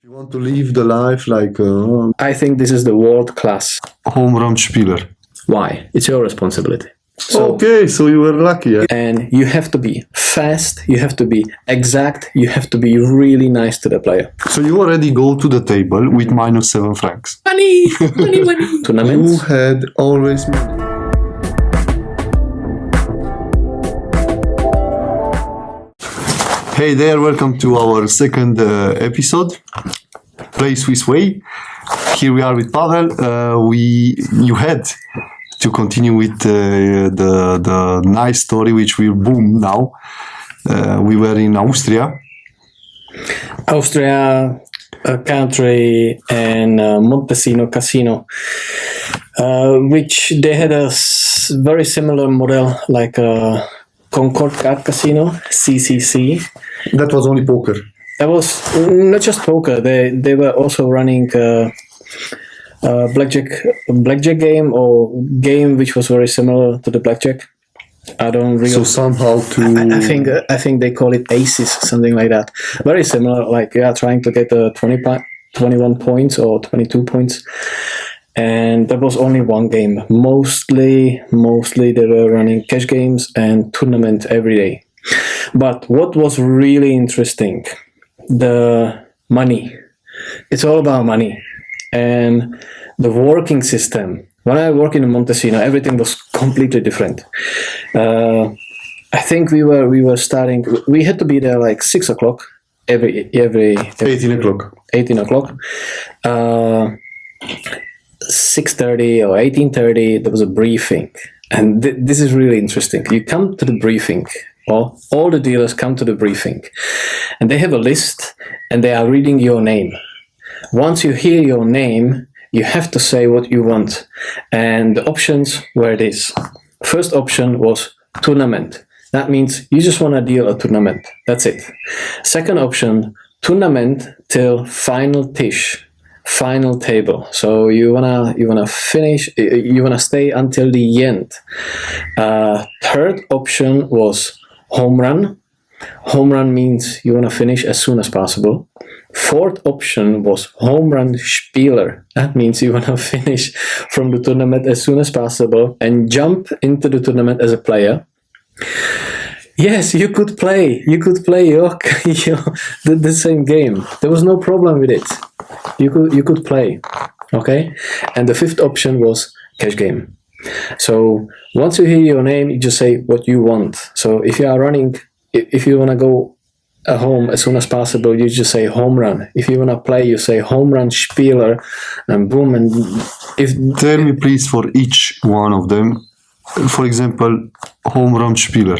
You want to live the life like I think this is the world class. home run spieler. Why? It's your responsibility. Okay, so you were lucky. Eh? And you have to be fast, you have to be exact, you have to be really nice to the player. So you already go to the table with -7 francs. Money! Money, money! You Tournaments. had always money. Hey there, welcome to our second episode, Play Swiss Way. Here we are with Pavel. You had to continue with the nice story which will boom now. We were in Austria. Austria, a country, and Montesino casino, which they had a very similar model like a Concord card casino, CCC. That was only poker. That was not just poker. They were also running blackjack game or game which was very similar to the blackjack. I don't really. So somehow to I think they call it aces, something like that. Very similar, like trying to get 21 points or 22 points. And that was only one game. Mostly they were running cash games and tournament every day. But what was really interesting, the money. It's all about money. And the working system. When I worked in Montesino, everything was completely different. I think we were starting. We had to be there like 6 o'clock every 18 o'clock. 18 o'clock. 6:30 or 18:30. There was a briefing, and this is really interesting. You come to the briefing. All the dealers come to the briefing, and they have a list, and they are reading your name. Once you hear your name, you have to say what you want. And the options were this. First option was tournament. That means you just want to deal a tournament. That's it. Second option, tournament till final tish, final table. So you wanna finish. You wanna stay until the end. Third option was home run. Home run means you wanna finish as soon as possible. Fourth option was home run spieler. That means you want to finish from the tournament as soon as possible and jump into the tournament as a player. Yes, you could play the same game. There was no problem with it. You could play, okay? And the fifth option was cash game. So once you hear your name, you just say what you want. So if you want to go home as soon as possible, you just say home run. If you want to play, you say home run spieler, and boom. And Tell me please for each one of them. For example, home run spieler.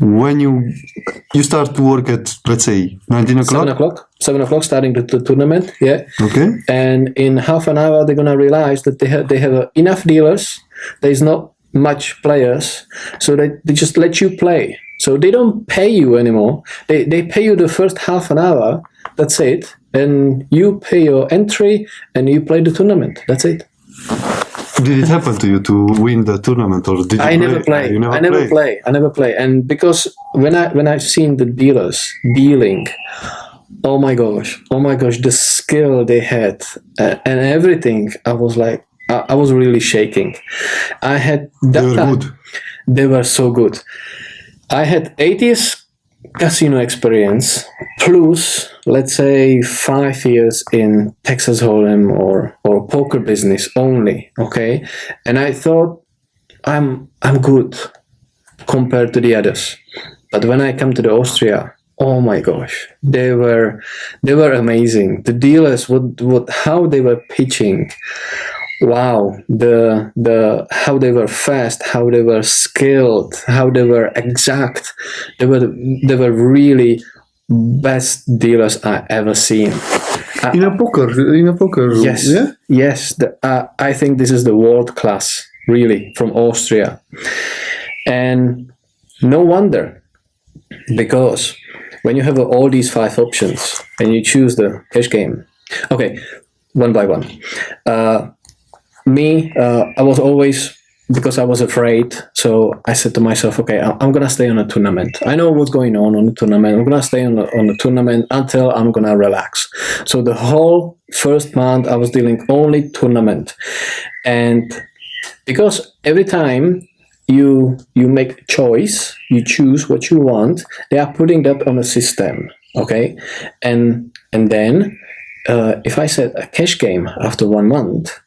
When you start to work at, let's say, 19 o'clock? 7 o'clock starting the tournament, yeah. Okay. And in half an hour, they're going to realize that they have enough dealers. There's not much players, so they just let you play. So they don't pay you anymore. They pay you the first half an hour. That's it. And you pay your entry and you play the tournament. That's it. Did it happen to you to win the tournament, or did you I never play. I never play. And because when I've seen the dealers dealing, oh my gosh, the skill they had and everything, I was like, I was really shaking. I had that They were time. good. They were so good. I had 8 years casino experience plus, let's say, 5 years in Texas Hold'em or poker business only. Okay, and I thought I'm good compared to the others. But when I come to the Austria, oh my gosh, they were amazing. The dealers, how they were pitching. Wow, the how they were fast, how they were skilled, how they were exact. They were really best dealers I ever seen. In a poker. Yes, Yeah. yes. I think this is the world class, really, from Austria, and no wonder, because when you have all these 5 options and you choose the cash game, okay, one by one. I was always because I was afraid. So I said to myself, okay, I'm going to stay on a tournament. I know what's going on the tournament. I'm going to stay on the tournament until I'm going to relax. So the whole first month I was dealing only tournament. And because every time you make a choice, you choose what you want, they are putting that on a system, okay? And then if I set a cash game after 1 month,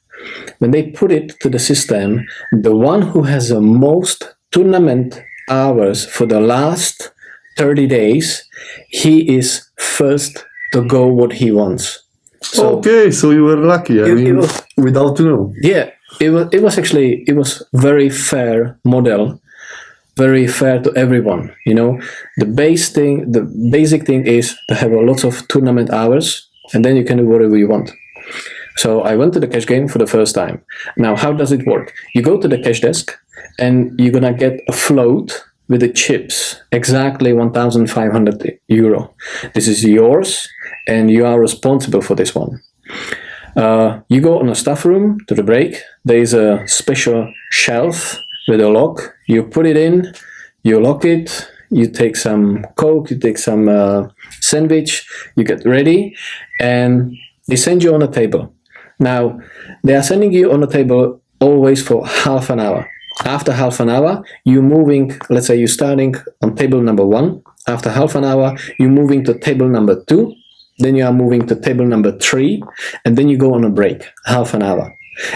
when they put it to the system, the one who has the most tournament hours for the last 30 days, he is first to go what he wants. So okay, so you were lucky. I mean, without to know. Yeah, it was very fair model, very fair to everyone. The basic thing is to have a lot of tournament hours, and then you can do whatever you want. So I went to the cash game for the first time. Now, how does it work? You go to the cash desk, and you're gonna get a float with the chips, exactly 1,500 euro. This is yours, and you are responsible for this one. You go on a staff room to the break. There is a special shelf with a lock. You put it in, you lock it, you take some Coke, you take some sandwich, you get ready, and they send you on a table. Now, they are sending you on a table always for half an hour. After half an hour, you're moving, let's say you're starting on table number 1. After half an hour, you're moving to table number 2. Then you are moving to table number 3. And then you go on a break, half an hour.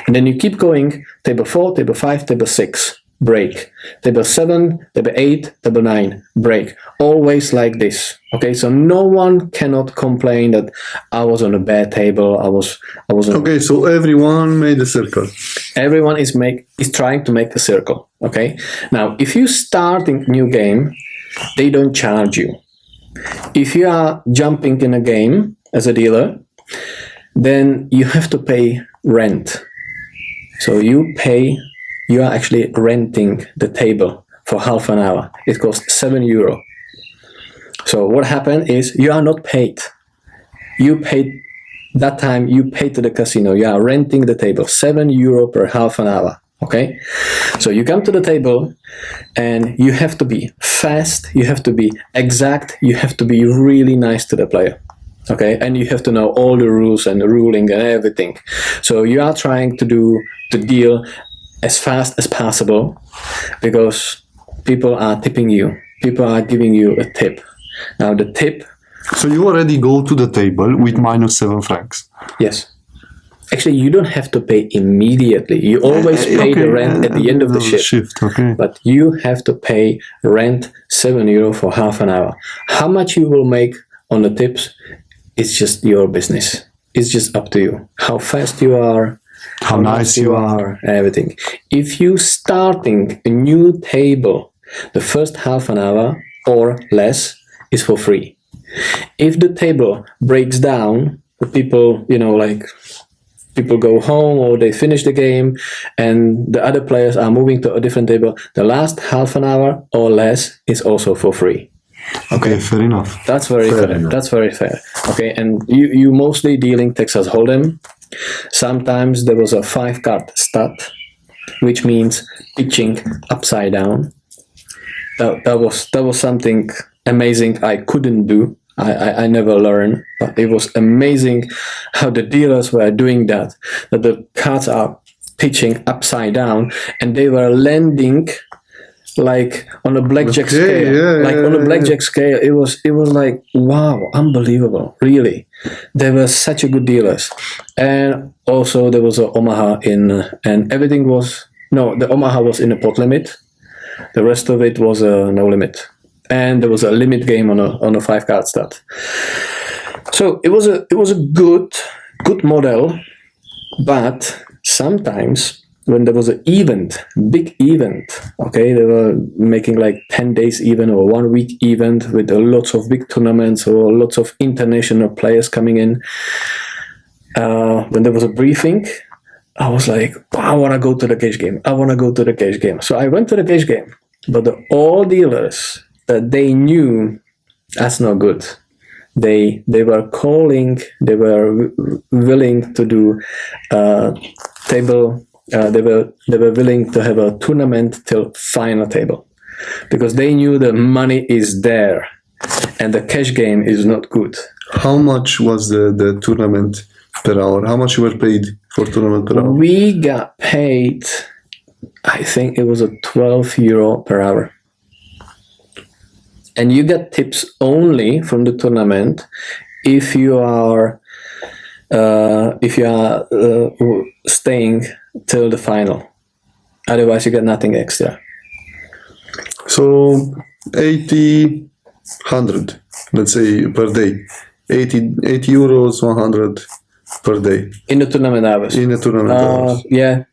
And then you keep going, table 4, table 5, table 6, break. Table 7, table 8, table 9, break. Always like this. Okay, so no one cannot complain that I was on a bad table. I was on. Okay, so everyone made a circle. Everyone is trying to make a circle. Okay. Now, if you starting new game, they don't charge you. If you are jumping in a game as a dealer, then you have to pay rent. So you are actually renting the table for half an hour. It costs 7 euro. So what happened is you are not paid. You paid that time, you pay to the casino. You are renting the table, 7 euro per half an hour. Okay? So you come to the table and you have to be fast, you have to be exact, you have to be really nice to the player. Okay? And you have to know all the rules and the ruling and everything. So you are trying to do the deal as fast as possible because people are tipping you. People are giving you a tip. Now the tip. So you already go to the table with -7 francs. Yes. Actually, you don't have to pay immediately. You always pay the rent at the end of the shift. Okay. But you have to pay rent 7 euro for half an hour. How much you will make on the tips, it's just your business. It's just up to you. How fast you are, how nice you are, everything. If you starting a new table, the first half an hour or less is for free. If the table breaks down, the people, people go home or they finish the game and the other players are moving to a different table, the last half an hour or less is also for free. Okay, fair enough. That's very fair. That's very fair. Okay, and you mostly dealing Texas Hold'em. Sometimes there was a 5-card stud, which means pitching upside down. That was something amazing I couldn't do. I never learned, but it was amazing how the dealers were doing that the cards are pitching upside down and they were landing like on a blackjack scale. On a blackjack scale, it was like, wow, unbelievable, really. They were such a good dealers. And also there was a Omaha and everything was, the Omaha was in a pot limit. The rest of it was no limit. And there was a limit game on a 5-card stud. So it was a good model, but sometimes when there was an event, big event, okay, they were making like 10 days event or 1 week event with lots of big tournaments or lots of international players coming in. When there was a briefing, I was like, I want to go to the cash game. I want to go to the cash game. So I went to the cash game, but all dealers that they knew that's not good. They were calling, they were willing to do table they were willing to have a tournament till final table, because they knew the money is there, and the cash game is not good. How much was the tournament per hour? How much you were paid for tournament per hour? We got paid, I think it was a €12 per hour. And you get tips only from the tournament if you are staying till the final. Otherwise, you get nothing extra. So 80, 100, let's say per day. 80 euros, 100 per day. In the tournament hours. In the tournament hours. Yeah,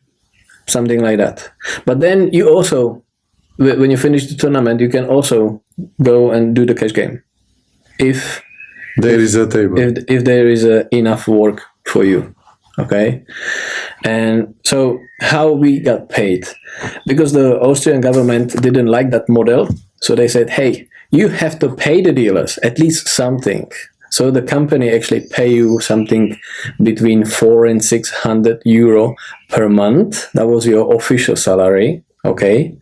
something like that. But then you also, when you finish the tournament, you can also go and do the cash game. If there is a table. If there is enough work for you. Okay. And so how we got paid? Because the Austrian government didn't like that model. So they said, hey, you have to pay the dealers at least something. So the company actually pay you something between 400 and 600 euro per month. That was your official salary. Okay.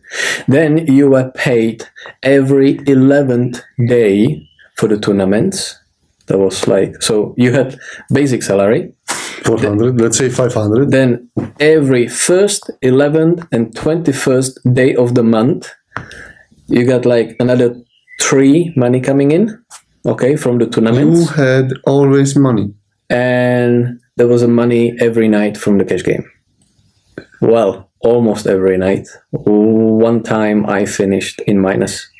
Then you were paid every 11th day for the tournaments. That was like, so you had basic salary. 400, let's say 500. Then every 1st, 11th, and 21st day of the month, you got like another 3 money coming in, okay, from the tournaments. You had always money. And there was a money every night from the cash game. Well, almost every night. One time I finished in minus.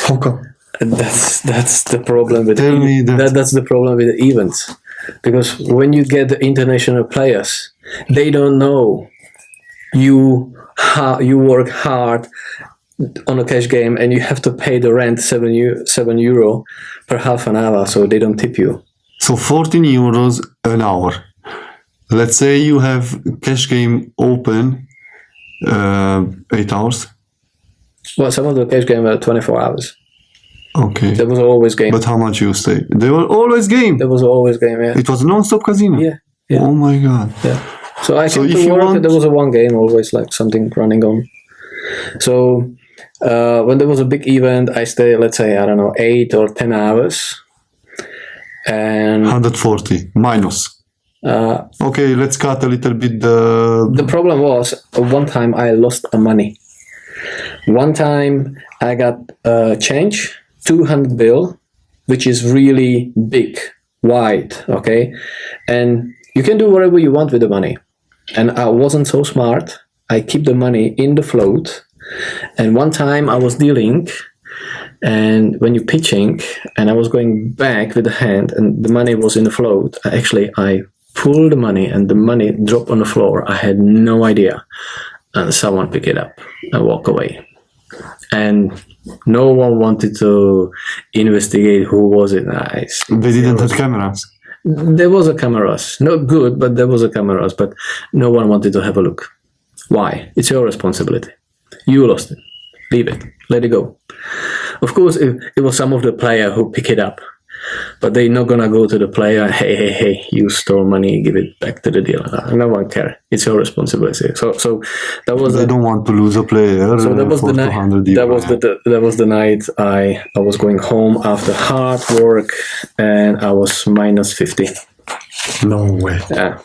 How come? That's the problem with Tell me that. That's the problem with the events. Because when you get the international players, they don't know you work hard on a cash game and you have to pay the rent €7 per half an hour, so they don't tip you. So 14 euros an hour. Let's say you have cash game open 8 hours. Well, some of the cash game were 24 hours. Okay. There was always game. But how much you stay? They were always game. There was always game, yeah. It was non-stop casino. Yeah. Yeah. Oh my god. Yeah. So I came if to you work, want- there was a one game, always like something running on. So when there was a big event, I stayed, let's say, I don't know, 8 or 10 hours. And 140 minus. uh, Okay, let's cut a little bit the problem was, one time I lost money. One time I got change, 200 bill, which is really big, wide, okay? And you can do whatever you want with the money. And I wasn't so smart. I keep the money in the float. And one time I was dealing, and when you're pitching, and I was going back with the hand, and the money was in the float, I pulled the money, and the money dropped on the floor. I had no idea. And someone picked it up and walk away. And no one wanted to investigate who was it. they didn't have cameras. There was a cameras, not good, but there was a cameras, but no one wanted to have a look. Why? It's your responsibility. You lost it. Leave it. Let it go. Of course, it was some of the player who pick it up, but they're not gonna go to the player. Hey, you stole money. Give it back to the dealer. No one care. It's your responsibility. So that was. They don't want to lose a player. So that was for the night. 200 That euros. was the night I was going home after hard work, and I was minus 50. No way. Yeah,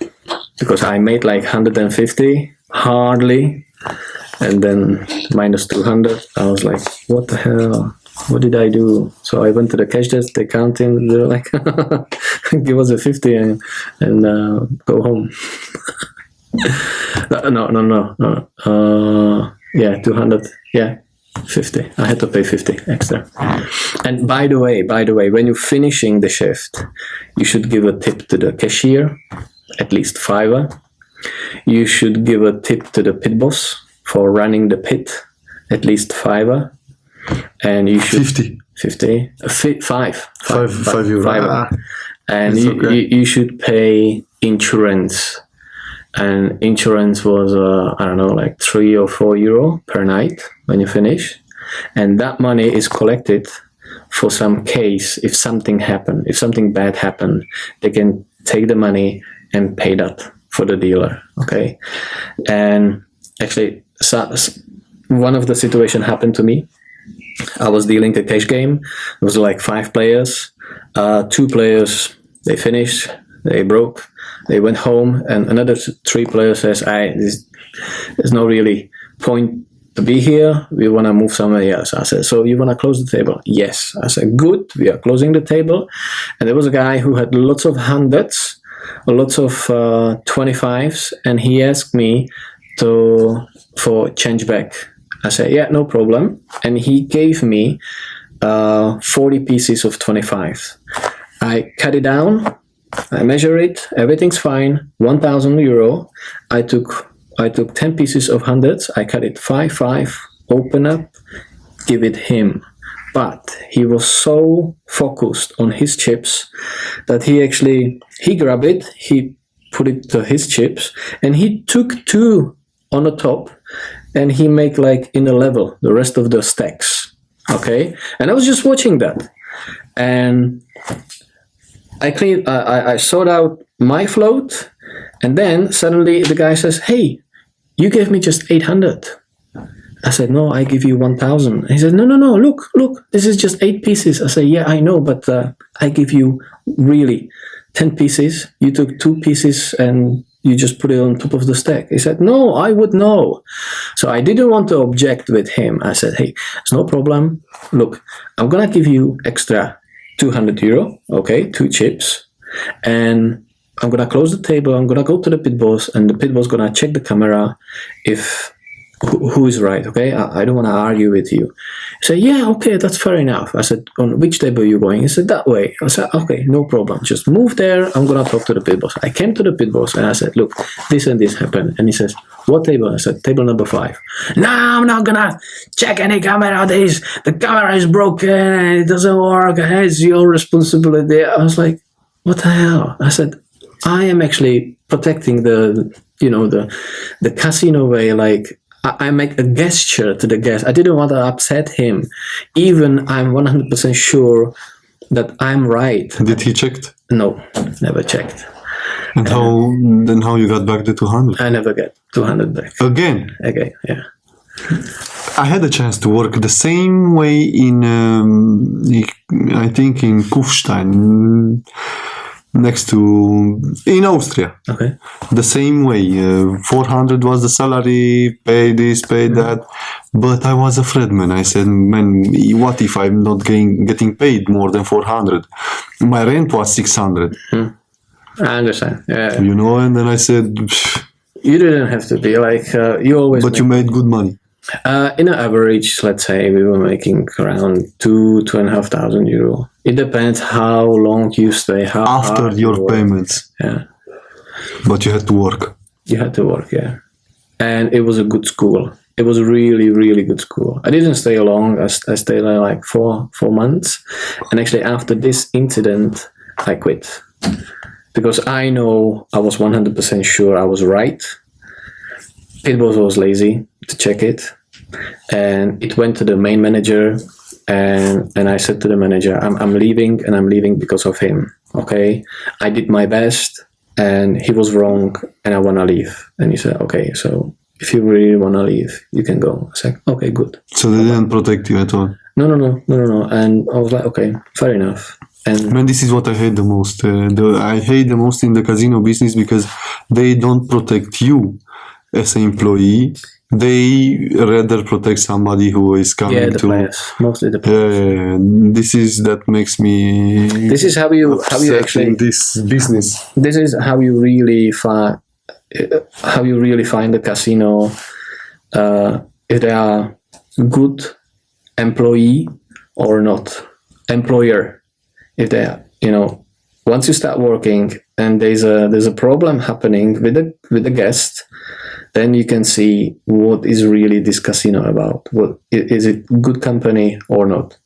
because I made like 150 hardly, and then minus 200. I was like, what the hell? What did I do? So I went to the cash desk. They counting. They're like, give us a 50 and go home. No. Yeah, 200. Yeah, 50. I had to pay 50 extra. And by the way, when you're finishing the shift, you should give a tip to the cashier, at least $5. You should give a tip to the pit boss for running the pit, at least $5. And you should 50. 5 €5. €5. And it's okay. you should pay insurance. And insurance was, I don't know, like €3 or €4 per night when you finish. And that money is collected for some case. If something happened, if something bad happened, they can take the money and pay that for the dealer. Okay, and actually, one of the situation happened to me. I was dealing a cash game. It was like 5 players. 2 players, they finished, they broke, they went home, and another 3 players says, there's no really point to be here. We want to move somewhere else. I said, so you want to close the table? Yes. I said, good. We are closing the table. And there was a guy who had lots of hundreds, lots of 25s, and he asked me for change back. I said, yeah, no problem. And he gave me 40 pieces of 25. I cut it down, I measure it, everything's fine, 1,000 euro. I took 10 pieces of hundreds, I cut it 5, open up, give it him. But he was so focused on his chips that he grabbed it, he put it to his chips, and he took 2 on the top, and he make like in a level the rest of the stacks. Okay, and I was just watching that, and I sort out my float, and then suddenly the guy says, "Hey, you gave me just 800." I said, "No, I give you 1,000." He said, "No, look, this is just 8 pieces." I said, "Yeah, I know, but I give you really 10 pieces. You took 2 pieces and you just put it on top of the stack." He said, "No, I would know." So I didn't want to object with him. I said, "Hey, it's no problem. Look, I'm gonna give you extra 200 euro, okay, 2 chips, and I'm gonna close the table. I'm gonna go to the pit boss, and the pit boss gonna check the camera if who is right, okay? I don't want to argue with you." He said, "Yeah, okay, that's fair enough." I said, "On which table are you going?" He said, "That way." I said, "Okay, no problem. Just move there. I'm going to talk to the pit boss." I came to the pit boss and I said, "Look, this and this happened." And he says, "What table?" I said, "Table number 5. "No, I'm not going to check any camera. The camera is broken. It doesn't work. It's your responsibility." I was like, what the hell? I said, "I am actually protecting the casino way, like, I make a gesture to the guest. I didn't want to upset him. Even I'm 100% sure that I'm right." Did he checked? No, never checked. And how you got back the 200? I never get 200 back. Again, Yeah. I had a chance to work the same way in, I think in Kufstein, in Austria. Okay. The same way, 400 was the salary, pay this, pay that, but I was afraid, man. I said, man, what if I'm not getting paid more than 400? My rent was 600. I understand. Yeah. And then I said, You didn't have to be like, you always. But you made good money. In an average, let's say we were making around 2,500 euro. It depends how long you stay. After your payments. Yeah. But you had to work. You had to work, yeah. And it was a good school. It was a really, really good school. I didn't stay long. I stayed there like 4 months. And actually after this incident, I quit. Because I know I was 100% sure I was right. Pit boss was lazy to check it. And it went to the main manager, and I said to the manager, I'm leaving, and I'm leaving because of him. Okay, I did my best, and he was wrong, and I want to leave. And he said, okay, so if you really want to leave, you can go. I said, okay, good. So they didn't protect you at all? No. And I was like, okay, fair enough. And man, this is what I hate the most. I hate the most in the casino business because they don't protect you as an employee. They rather protect somebody who is coming the players, mostly the players. That makes me. This is how you actually in this business. This is how you really find the casino. If they are good employee or not employer. If they are, once you start working and there's a problem happening with the guest, then you can see what is really this casino about. What is it, good company or not?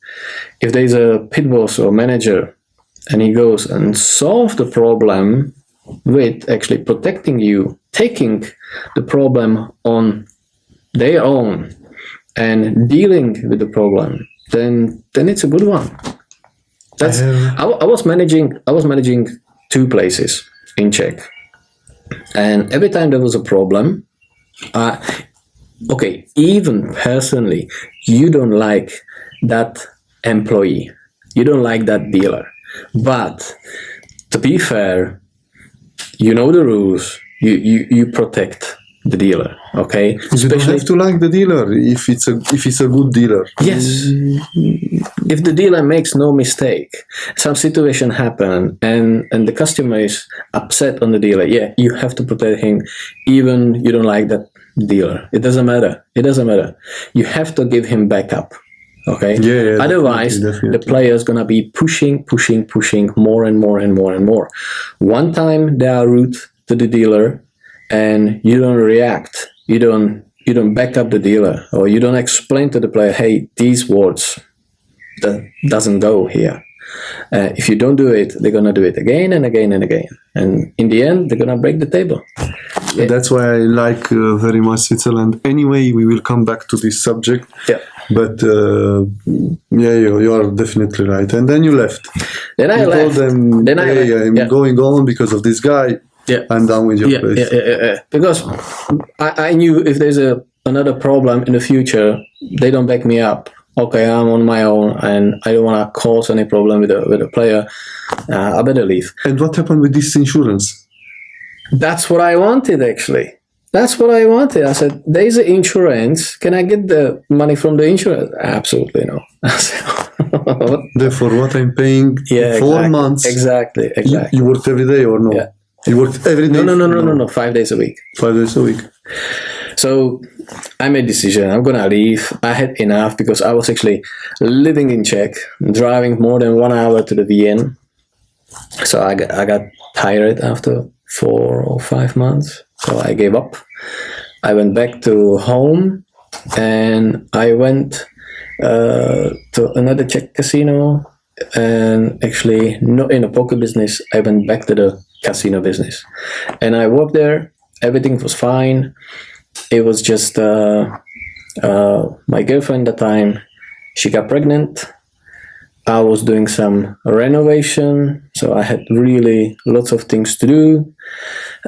If there's a pit boss or manager and he goes and solve the problem with actually protecting you, taking the problem on their own and dealing with the problem, then it's a good one. I was managing 2 places in Czech. And every time there was a problem, okay, even personally, you don't like that employee, you don't like that dealer. But to be fair, you know the rules, you protect the dealer, okay? You don't have to like the dealer if it's a good dealer. Yes. If the dealer makes no mistake, some situation happen and the customer is upset on the dealer, yeah, you have to protect him, even you don't like that dealer. It doesn't matter. You have to give him backup. Okay. Yeah. Otherwise, definitely. the player is gonna be pushing more and more. One time they are rude to the dealer, and you don't react. You don't back up the dealer, or you don't explain to the player, hey, these words that doesn't go here. If you don't do it, they're gonna do it again and again and again, and in the end, they're gonna break the table. Yeah. That's why I like very much Switzerland. Anyway, we will come back to this subject. Yeah. But you are definitely right. And then you left. Then I left. Told them, I'm going on because of this guy. Yeah. I'm done with your place. Yeah. Because I knew if there's another problem in the future, they don't back me up. Okay, I'm on my own, and I don't want to cause any problem with a player. I better leave. And what happened with this insurance? That's what I wanted, actually. That's what I wanted. I said, there's an insurance. Can I get the money from the insurance? Absolutely no. I said, therefore, what I'm paying 4 months. Exactly. You worked every day or no? Yeah. You worked every day? No. 5 days a week. 5 days a week. So I made a decision. I'm going to leave. I had enough because I was actually living in Czech, driving more than 1 hour to the VN. So I got tired after 4 or 5 months. So I gave up. I went back to home, and I went to another Czech casino, and actually not in the poker business. I went back to the casino business, and I worked there. Everything was fine. It was just my girlfriend at the time, she got pregnant. I was doing some renovation, so I had really lots of things to do.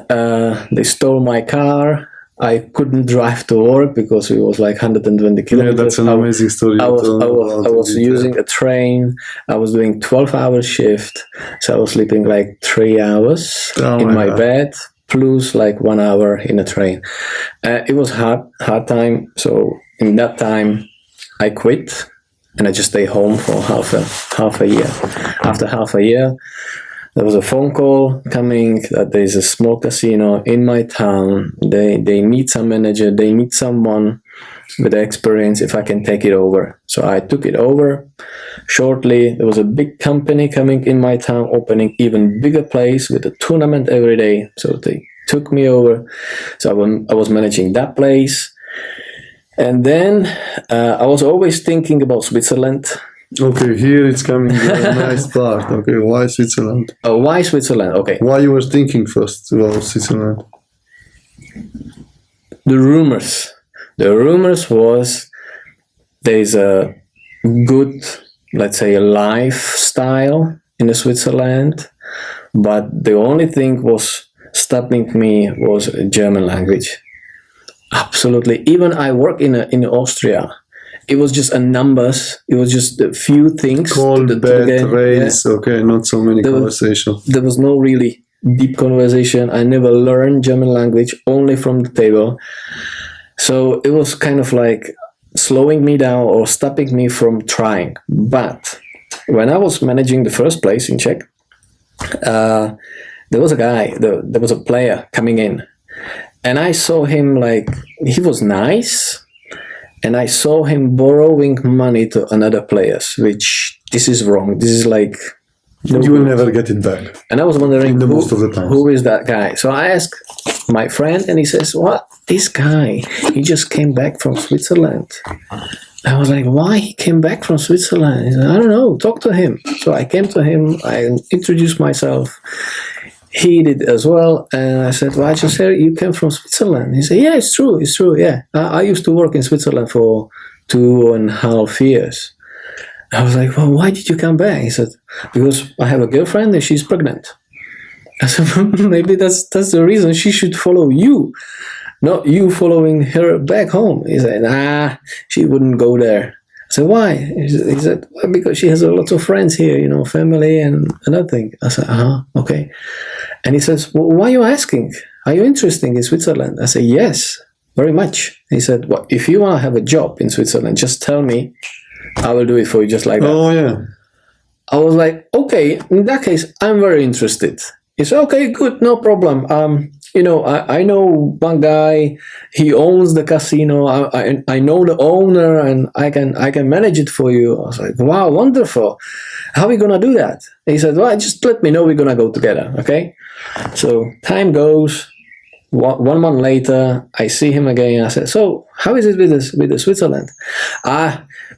They stole my car. I couldn't drive to work because it was like 120 kilometers. Yeah, that's an amazing story. I was using a train. I was doing 12-hour shift, so I was sleeping like 3 hours in my bed, plus like 1 hour in a train. It was hard time. So in that time, I quit. And I just stayed home for half a year. After half a year, there was a phone call coming that there's a small casino in my town. They need some manager. They need someone with experience if I can take it over. So I took it over. Shortly, there was a big company coming in my town, opening even bigger place with a tournament every day. So they took me over. So I was managing that place. And then I was always thinking about Switzerland. Okay, here it's coming a nice part. Okay, why Switzerland? Why Switzerland? Okay. Why you were thinking first about Switzerland? The rumors. The rumors was there's a good, let's say, a lifestyle in the Switzerland, but the only thing was stopping me was German language. Absolutely. Even I work in Austria. It was just a numbers. It was just a few things. Call, bet, race. Yeah. Okay, not so many conversations. There was no really deep conversation. I never learned German language, only from the table. So it was kind of like slowing me down or stopping me from trying. But when I was managing the first place in Czech, there was a guy, there was a player coming in. And I saw him like, he was nice, and I saw him borrowing money to another players, which this is wrong. This is like... You will never get it back. And I was wondering, most of the time, who is that guy? So I asked my friend, and he says, what? This guy, he just came back from Switzerland. I was like, why he came back from Switzerland? He said, I don't know, talk to him. So I came to him, I introduced myself. He did as well, and I said, well, I just heard you came from Switzerland. He said, yeah, it's true, yeah. I used to work in Switzerland for 2.5 years. I was like, well, why did you come back? He said, because I have a girlfriend and she's pregnant. I said, maybe that's the reason she should follow you, not you following her back home. He said, nah, she wouldn't go there. I said, why? He said, well, because she has a lot of friends here, family and another thing. I said, okay. And he says, well, why are you asking? Are you interested in Switzerland? I said, yes, very much. He said, well, if you want to have a job in Switzerland, just tell me. I will do it for you just like that. Oh, yeah. I was like, okay, in that case, I'm very interested. He said, okay, good, no problem. I know one guy, he owns the casino. I know the owner and I can manage it for you. I was like, wow, wonderful. How are we going to do that? He said, well, just let me know, we're going to go together, okay? So time goes. 1 month later, I see him again. I said, so how is it with the Switzerland?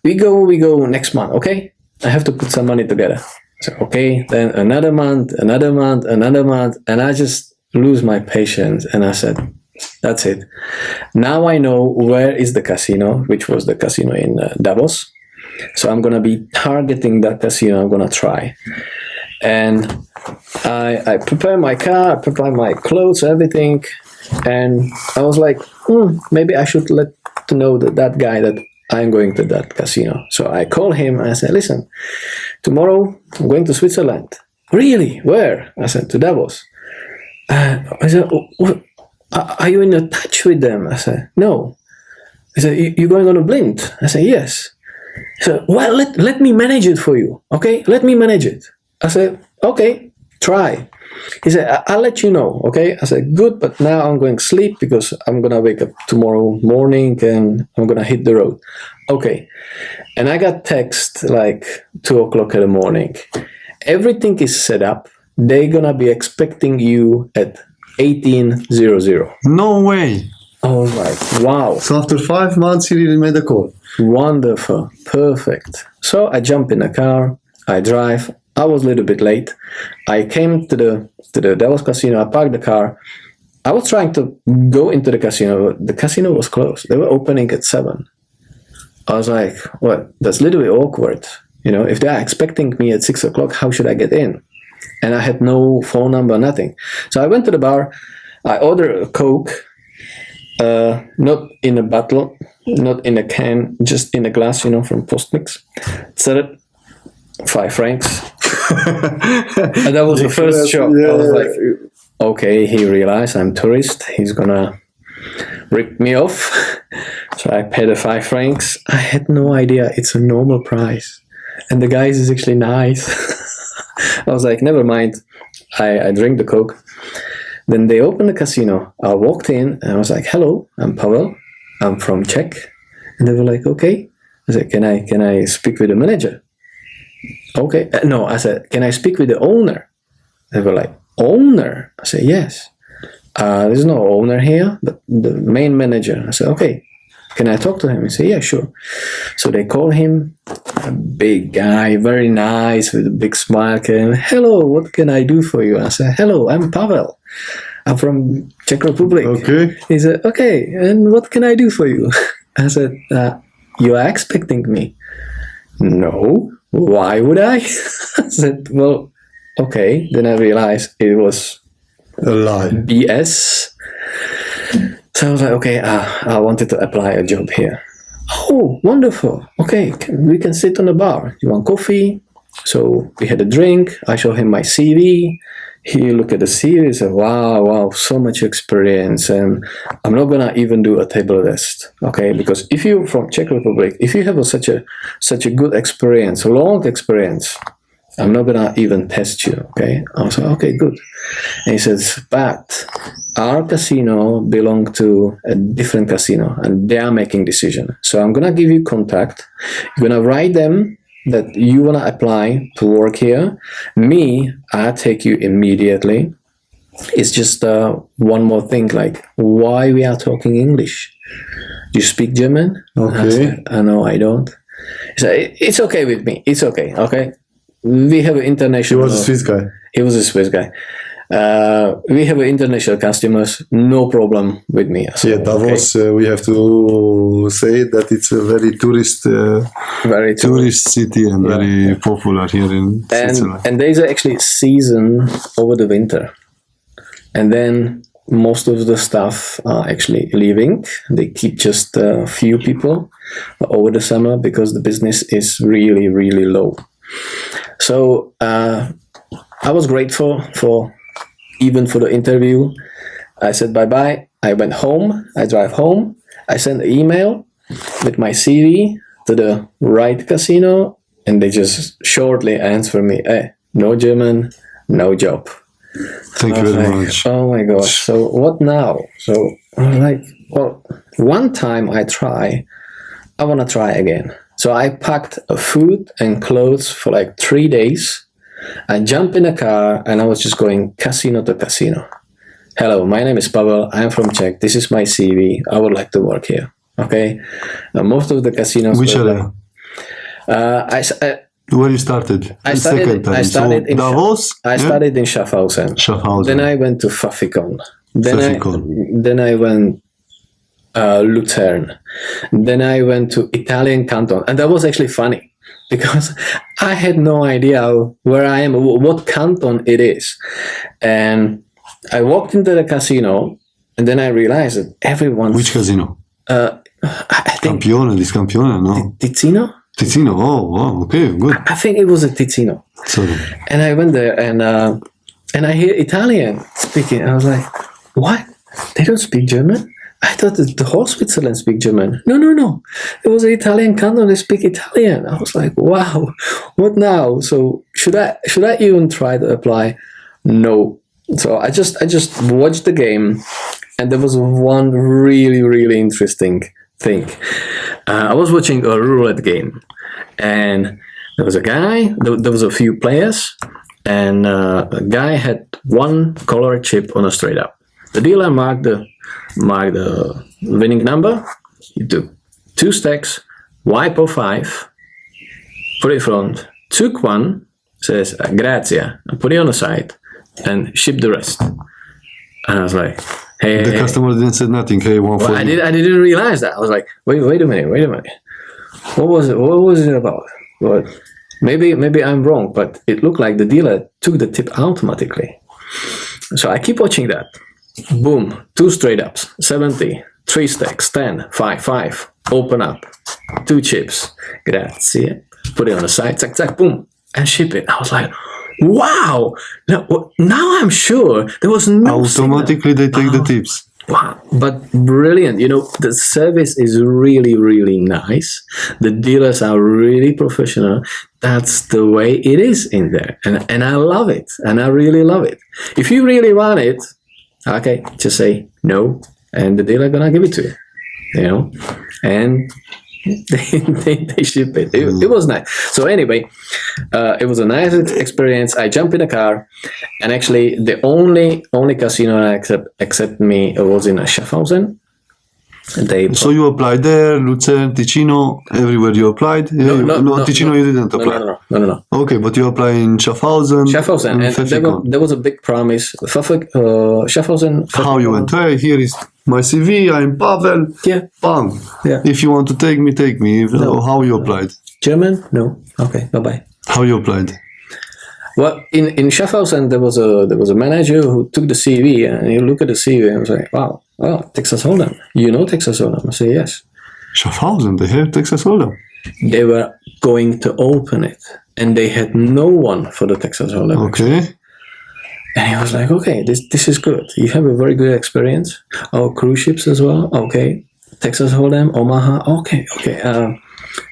We go next month, okay? I have to put some money together. So, okay, then another month, and I just lose my patience. And I said, that's it. Now I know where is the casino, which was the casino in Davos. So I'm going to be targeting that casino. I'm going to try. And I prepare my car, I prepare my clothes, everything. And I was like, maybe I should let to know that guy that I'm going to that casino. So I call him and I said, listen, tomorrow I'm going to Switzerland. Really? Where? I said, to Davos. I said, are you in touch with them? I said, no. He said, you're going on a blind? I said, yes. He said, well, let me manage it for you. Okay, let me manage it. I said, okay, try. He said, I'll let you know, okay? I said, good, but now I'm going to sleep because I'm going to wake up tomorrow morning and I'm going to hit the road. Okay. And I got text like 2 o'clock in the morning. Everything is set up. They're going to be expecting you at 18:00. No way. I was like, wow. So after 5 months, he really made a call. Wonderful. Perfect. So I jump in the car. I drive. I was a little bit late. I came to the Davos casino. I parked the car. I was trying to go into the casino. The casino was closed. They were opening at 7. I was like, what? That's a little bit awkward. If they are expecting me at 6 o'clock, how should I get in? And I had no phone number, nothing. So I went to the bar. I ordered a Coke, not in a bottle, not in a can, just in a glass, from Postmix. Set it, 5 francs. And that was the first shock. I was like, okay, he realized I'm tourist. He's gonna rip me off. So I paid the 5 francs. I had no idea it's a normal price. And the guy is actually nice. I was like, never mind. I drink the Coke. Then they opened the casino. I walked in and I was like, hello, I'm Pavel. I'm from Czech. And they were like, okay. I said, can I speak with the manager? Okay. No, I said, can I speak with the owner? They were like, owner? I said, yes. There's no owner here, but the main manager. I said, okay. Can I talk to him? He said, yeah, sure. So they call him, a big guy, very nice, with a big smile. Hello, what can I do for you? I said, hello, I'm Pavel. I'm from Czech Republic. Okay. He said, okay, and what can I do for you? I said, you are expecting me. No, why would I? I said, well, okay. Then I realized it was A lie. BS. So I was like, okay, I wanted to apply a job here. Oh, wonderful. Okay, we can sit on the bar. You want coffee? So we had a drink. I showed him my CV. He looked at the CV and said, wow, so much experience. And I'm not going to even do a table test. Okay, because if you're from Czech Republic, if you have such a good experience, a long experience, I'm not going to even test you, okay? I was like, okay, good. And he says, but our casino belongs to a different casino, and they are making decision. So I'm going to give you contact. You're going to write them that you want to apply to work here. Me, I take you immediately. It's just one more thing, like, why we are talking English? You speak German? Okay. I said, no, I don't. He said, it's okay with me. It's okay, okay? We have an international... He was a Swiss guy. He was a Swiss guy. We have international customers, no problem with me. So, Yeah, Davos, we have to say that it's a very tourist city and very popular here in Switzerland. And there's actually a season over the winter. and then most of the staff are actually leaving. They keep just a few people over the summer because the business is really, really low. So I was grateful for the interview. I said bye-bye. I went home. I drive home. I sent an email with my CV to the right casino, and they just shortly answered me, no German, no job. Thank you very much. Oh my gosh. So what now? So I was like, well, one time I want to try again. So I packed food and clothes for like 3 days. I jumped in a car and I was just going casino to casino. Hello, my name is Pavel. I'm from Czech. This is my CV. I would like to work here. Okay. Most of the casinos. Which area? Where you started? I started in Davos. I started in Schaffhausen. Schaffhausen. Then I went to Pfaffikon. Then I went Lucerne. Then I went to Italian canton, and that was actually funny because I had no idea where I am, what canton it is, and I walked into the casino, and then I realized that everyone. Which casino? I think Campione, no? Ticino. Ticino. Oh, wow. Okay, good. I think it was a Ticino. Sorry. And I went there, and I hear Italian speaking. I was like, "What? They don't speak German? I thought that the whole Switzerland speak German." No. It was an Italian canton. They speak Italian. I was like, "Wow, what now?" So should I even try to apply? No. So I just watched the game, and there was one really, really interesting thing. I was watching a roulette game, and there was a guy. There was a few players, and a guy had one color chip on a straight up. The dealer marked the winning number. He took 2 stacks, wipe of 5, put it front, took one, says grazie, and put it on the side, and shipped the rest. And I was like, hey. The customer didn't say nothing. Hey, one for you. I didn't realize that. I was like, wait a minute. What was it about? Well, maybe I'm wrong, but it looked like the dealer took the tip automatically. So I keep watching that. Boom, 2 straight ups, 70, 3 stacks, 10, 5, open up, 2 chips, grazie, put it on the side, zack, boom, and ship it. I was like, wow, now I'm sure there was no automatically signal. They take the tips. Wow, but brilliant. The service is really, really nice. The dealers are really professional. That's the way it is in there. And I love it. And I really love it. If you really want it, okay, just say no, and the dealer gonna give it to you. And they ship it. It was nice. So anyway, it was a nice experience. I jumped in a car, and actually the only casino that accept me was in Schaffhausen. So you applied there, Lucerne, Ticino, everywhere you applied? No, Ticino you didn't apply. No. Okay, but you applied in Schaffhausen. And there was a big promise. Schaffhausen. How you went? Hey, here is my CV. I'm Pavel. Yeah. Bam. Yeah. If you want to take me, take me. How you applied? German? No. Okay. Bye. How you applied? Well, in Schaffhausen there was a manager who took the CV, and he looked at the CV and was like, "Wow, Texas Hold'em. You know Texas Hold'em?" I say, "Yes." Schaffhausen, they have Texas Hold'em. They were going to open it, and they had no one for the Texas Hold'em. Okay. And he was like, "Okay, this is good. You have a very good experience. Oh, cruise ships as well. Okay, Texas Hold'em, Omaha. Okay.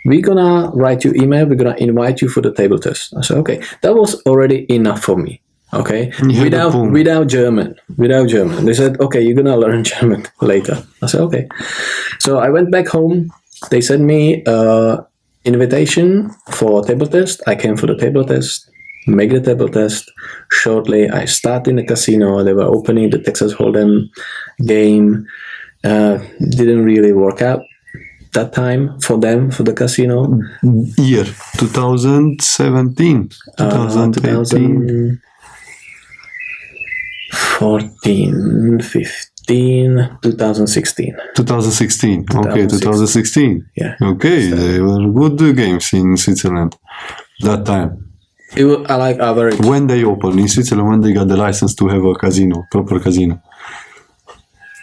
We're gonna write you email. We're gonna invite you for the table test." I said, "Okay." That was already enough for me. Okay, without German. They said, "Okay, you're gonna learn German later." I said, "Okay." So I went back home. They sent me invitation for table test. I came for the table test. Make the table test. Shortly, I start in the casino. They were opening the Texas Hold'em game. Didn't really work out that time for them, for the casino. Year 2017, 2018. 14, 15, 2016. 2016. Okay, 2016. Yeah. Okay, they were good games in Switzerland that time. It was like average. When they opened in Switzerland, when they got the license to have a casino, proper casino?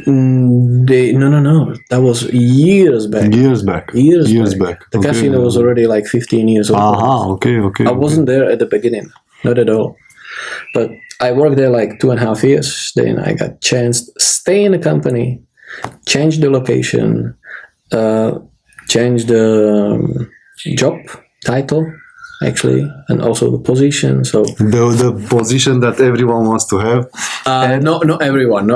No. That was years back. Years back. Years back. The casino was already like 15 years old. Okay. I wasn't there at the beginning, not at all. But I worked there like 2.5 years. Then I got chance to stay in the company, change the location, change the job title, actually, and also the position. So the position that everyone wants to have. not everyone.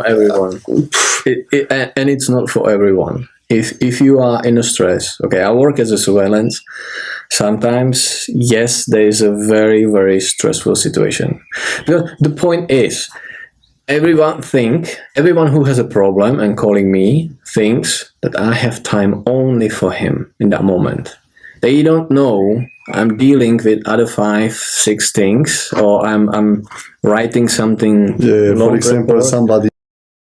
And it's not for everyone. If you are in a stress, okay, I work as a surveillance. Sometimes, yes, there is a very, very stressful situation. Because the point is, everyone who has a problem and calling me thinks that I have time only for him in that moment. They don't know I'm dealing with other 5, 6 things, or I'm writing something. Yeah, for example, somebody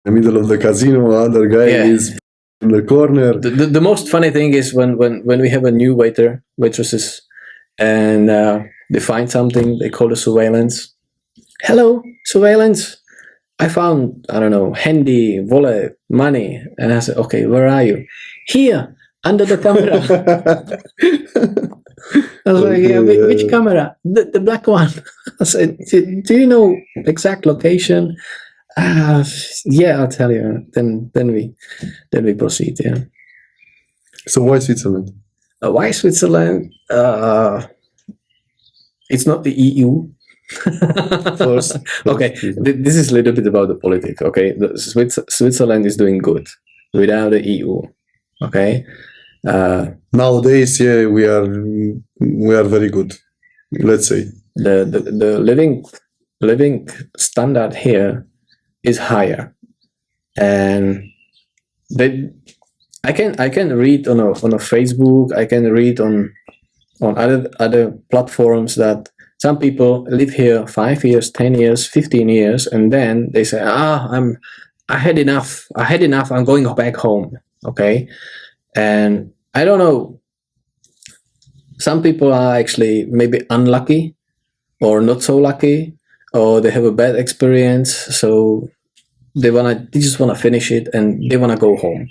in the middle of the casino, other guy is in the corner. The most funny thing is when we have a new waitresses, and they find something, they call the surveillance. Hello, surveillance. I found, I don't know, handy, wallet, money. And I said, okay, where are you? Here, under the camera. I was like, yeah, which camera? The black one. I said, do you know exact location? Yeah, I'll tell you. Then we proceed. Yeah. So why Switzerland? Why Switzerland? It's not the EU. First, okay, this is a little bit about the politics. Okay, Switzerland is doing good without the EU. Okay. Nowadays, yeah, we are very good. Let's say the living standard here is higher, and I can read on a Facebook. I can read on other platforms that some people live here 5 years, 10 years, 15 years, and then they say, I had enough. I'm going back home. Okay. And I don't know, some people are actually maybe unlucky or not so lucky, or they have a bad experience. So they just want to finish it and they want to go home.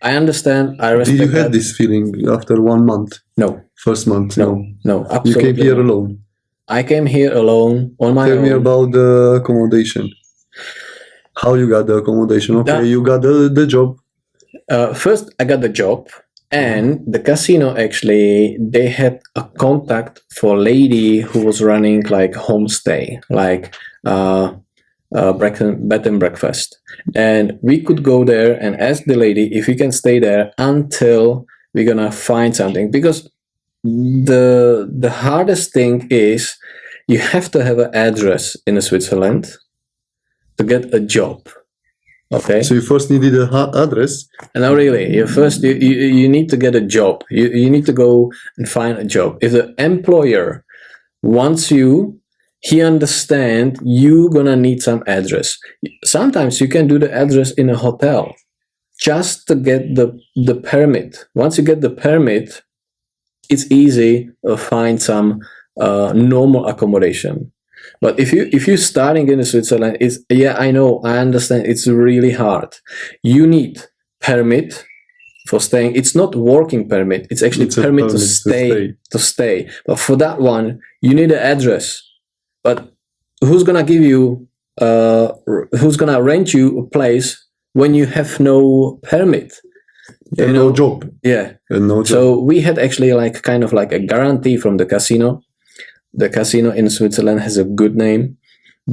I understand. I respect Did you that. have this feeling after 1 month? No. First month? No, absolutely. You came here alone? I came here alone on my own. Tell me about the accommodation. How you got the accommodation? Okay, you got the job. First, I got the job, and the casino actually, they had a contact for a lady who was running like homestay, like bed and breakfast. And we could go there and ask the lady if we can stay there until we're gonna find something. Because the hardest thing is you have to have an address in Switzerland to get a job. Okay. So you first needed an address? No, really. You need to get a job. You need to go and find a job. If the employer wants you, he understands you're gonna need some address. Sometimes you can do the address in a hotel just to get the permit. Once you get the permit, it's easy to find some normal accommodation. But if you're starting in Switzerland, I know, I understand, it's really hard. You need permit for staying. It's not working permit. It's actually permit to stay. But for that one, you need an address. But who's gonna give you? Who's gonna rent you a place when you have no permit? No job. Yeah. And no job. So we had actually kind of a guarantee from the casino. The casino in Switzerland has a good name,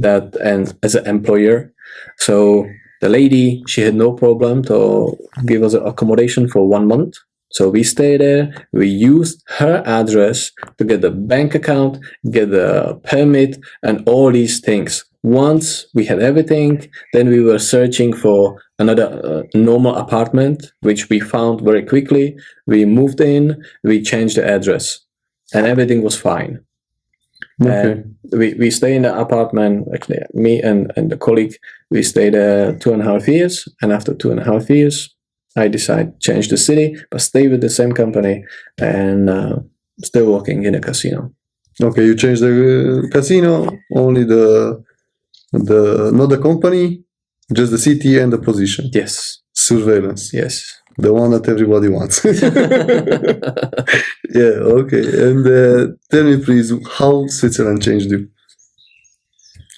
and as an employer. So the lady, she had no problem to give us accommodation for 1 month. So we stayed there. We used her address to get the bank account, get the permit, and all these things. Once we had everything, then we were searching for another normal apartment, which we found very quickly. We moved in, we changed the address, and everything was fine. Okay. We stay in the apartment, actually, me and the colleague, we stayed there 2.5 years. And after 2.5 years, I decided to change the city, but stay with the same company and still working in a casino. Okay, you change the casino, only the not the company, just the city and the position. Yes. Surveillance. Yes. The one that everybody wants. Yeah, okay. And tell me, please, how Switzerland changed you?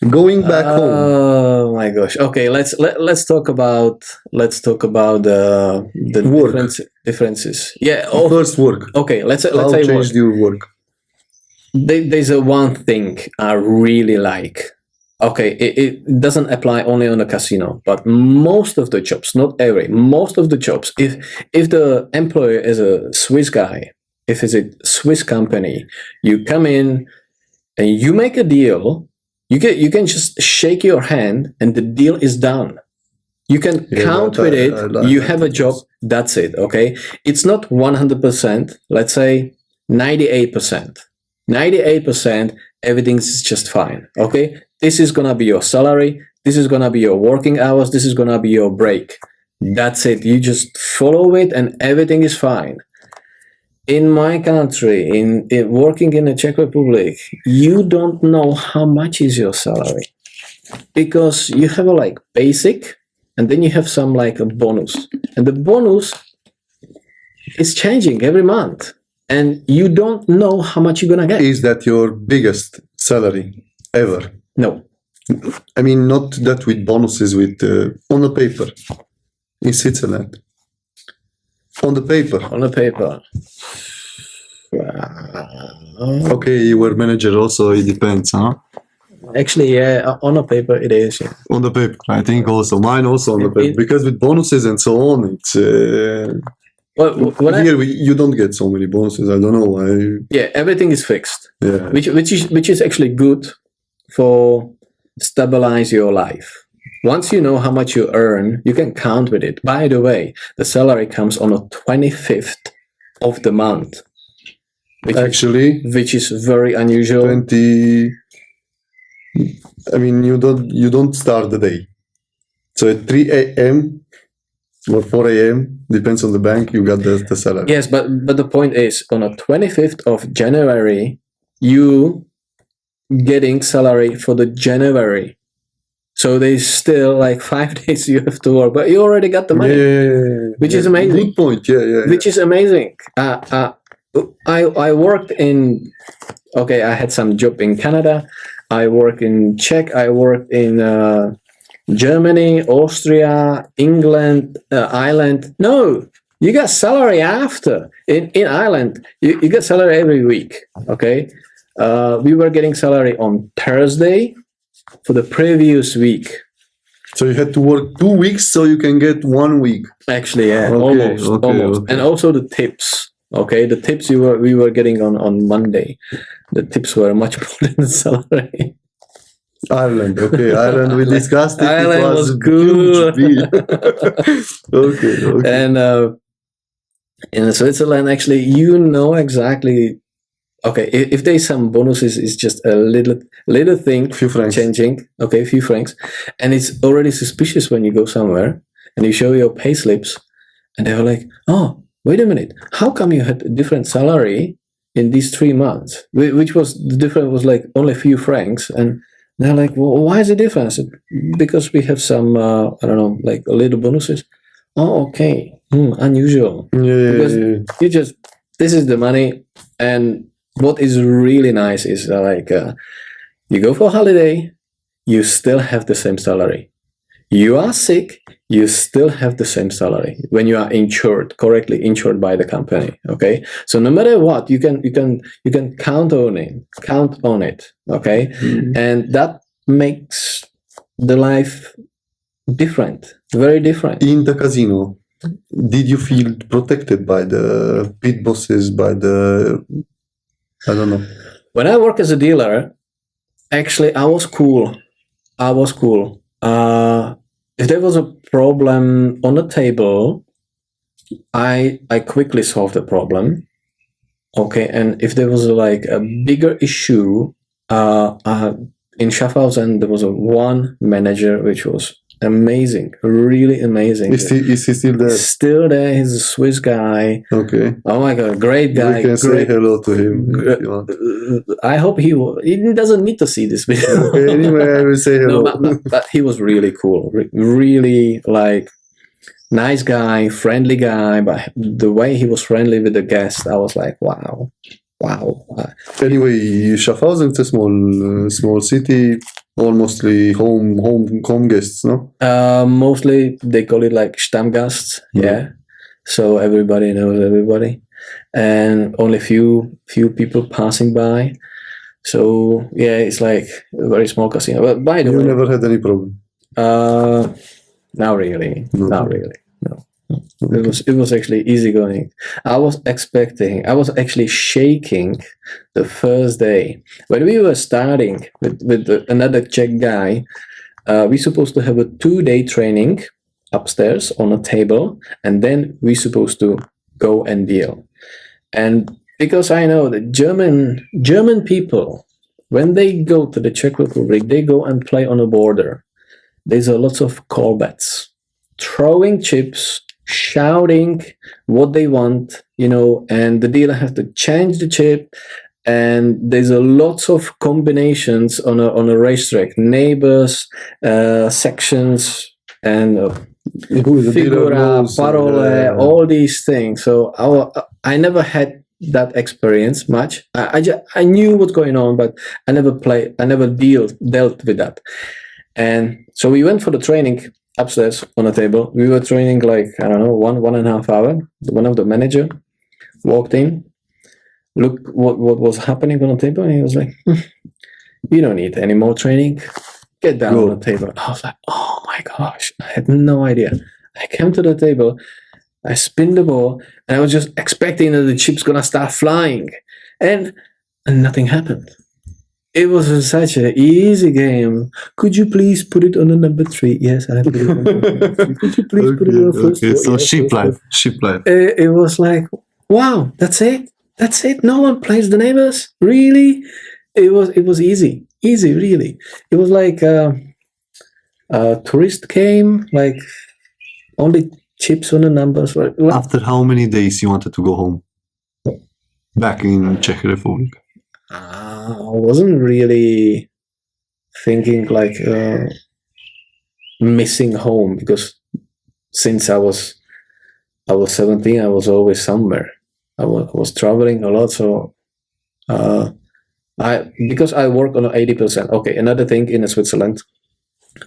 Going back home. Oh my gosh. Okay, let's talk about the Work. differences. Yeah. First work. Okay. Let's How say changed your work? there's a one thing I really like. Okay, it doesn't apply only on a casino, but most of the jobs, not every, most of the jobs, if the employer is a Swiss guy, if it's a Swiss company, you come in and you make a deal, you can just shake your hand and the deal is done. You can count with it. You have a job. That's it. Okay, it's not 100%. Let's say 98%. 98%. Everything's just fine. Okay, this is gonna be your salary. This is gonna be your working hours. This is gonna be your break. That's it. You just follow it, and everything is fine. In my country, in working in the Czech Republic, you don't know how much is your salary because you have a like basic, and then you have some like a bonus, and the bonus is changing every month, and you don't know how much you're gonna get. Is that your biggest salary ever? No. I mean, not that with bonuses, with on the paper in Switzerland. On the paper. On the paper. Okay, you were manager also. It depends, huh? Actually, yeah, on the paper it is. Yeah. On the paper, I think also mine also on the paper because with bonuses and so on, it's. Well, here you don't get so many bonuses. I don't know why. Yeah, everything is fixed. Yeah. Which is actually good for stabilize your life. Once you know how much you earn, you can count with it. By the way, the salary comes on the 25th of the month. Which is very unusual. 20. I mean, you don't start the day. So at 3 a.m. or 4 a.m. depends on the bank. You got the salary. Yes, but the point is, on the 25th of January, you getting salary for the January. So there's still like 5 days you have to work, but you already got the money, which is amazing. Good point. Yeah. Which is amazing. I worked in. Okay, I had some job in Canada. I work in Czech. I worked in Germany, Austria, England, Ireland. No, you got salary after. In Ireland, you get salary every week. Okay, we were getting salary on Thursday for the previous week. So you had to work 2 weeks so you can get 1 week. Actually, yeah, almost. Okay. And also the tips. Okay, the tips we were getting on Monday. The tips were much more than the salary. Ireland, okay. Ireland, we discussed it. Ireland it was good. Okay. And in Switzerland, actually, you know exactly. Okay, if there's some bonuses, it's just a little thing, few francs changing. Okay, a few francs, and it's already suspicious when you go somewhere and you show your pay slips, and they're like, "Oh, wait a minute, how come you had a different salary in these 3 months?" Which was the difference was like only a few francs, and they're like, "Well, why is it different?" I said, "Because we have some, I don't know, like a little bonuses." Oh, okay, unusual. Because you just this is the money, and what is really nice is you go for a holiday, you still have the same salary. You are sick, you still have the same salary when you are correctly insured by the company. Okay, so no matter what, you can count on it. Okay, and that makes the life different, very different. In the casino, did you feel protected by the pit bosses, by the? I don't know. When I work as a dealer, actually, I was cool. If there was a problem on the table, I quickly solved the problem. Okay, and if there was like a bigger issue, in Schaffhausen there was one manager which was amazing, really amazing. Is he still there? Still there. He's a Swiss guy. Okay. Oh my god, great guy. We can say great. hello to him if you want. I hope he doesn't need to see this video. Okay, anyway, I will say hello. No, but he was really cool. Really like nice guy, friendly guy. But the way he was friendly with the guest, I was like, wow. Anyway, Schaffhausen is a small city, almostly home guests, no? Mostly they call it like Stammgast. Yeah. So everybody knows everybody, and only few people passing by. So yeah, it's like a very small casino. But by the way, You never had any problem. not really. No. Not really. No. It was actually easygoing. I was actually shaking the first day when we were starting with another Czech guy. We supposed to have a 2-day training upstairs on a table, and then we supposed to go and deal. And because I know that German people, when they go to the Czech Republic, they go and play on a border. There's a lots of call bets, throwing chips, shouting what they want, and the dealer has to change the chip. And there's a lots of combinations on a racetrack, neighbors, sections, and figura, parole, all these things. So I never had that experience much. I knew what's going on, but I never dealt with that. And so we went for the training upstairs on a table. We were training like, I don't know, 1.5 hours. One of the manager walked in, looked what was happening on the table, and he was like, you don't need any more training. Get down on the table. I was like, oh my gosh, I had no idea. I came to the table, I spin the ball, and I was just expecting that the chip's gonna start flying. And nothing happened. It was such an easy game. Could you please put it on the number 3? Yes, I put it on number 3. Could you please put it on the first Okay, so yes, ship life. It was like, wow, that's it. No one plays the neighbors. Really? It was easy, really. It was like a tourist came, like only chips on the numbers. After how many days you wanted to go home? Back in Czech Republic. I wasn't really thinking like missing home, because since I was 17, I was always somewhere. I was traveling a lot, so because I work on 80%. Okay, another thing in Switzerland,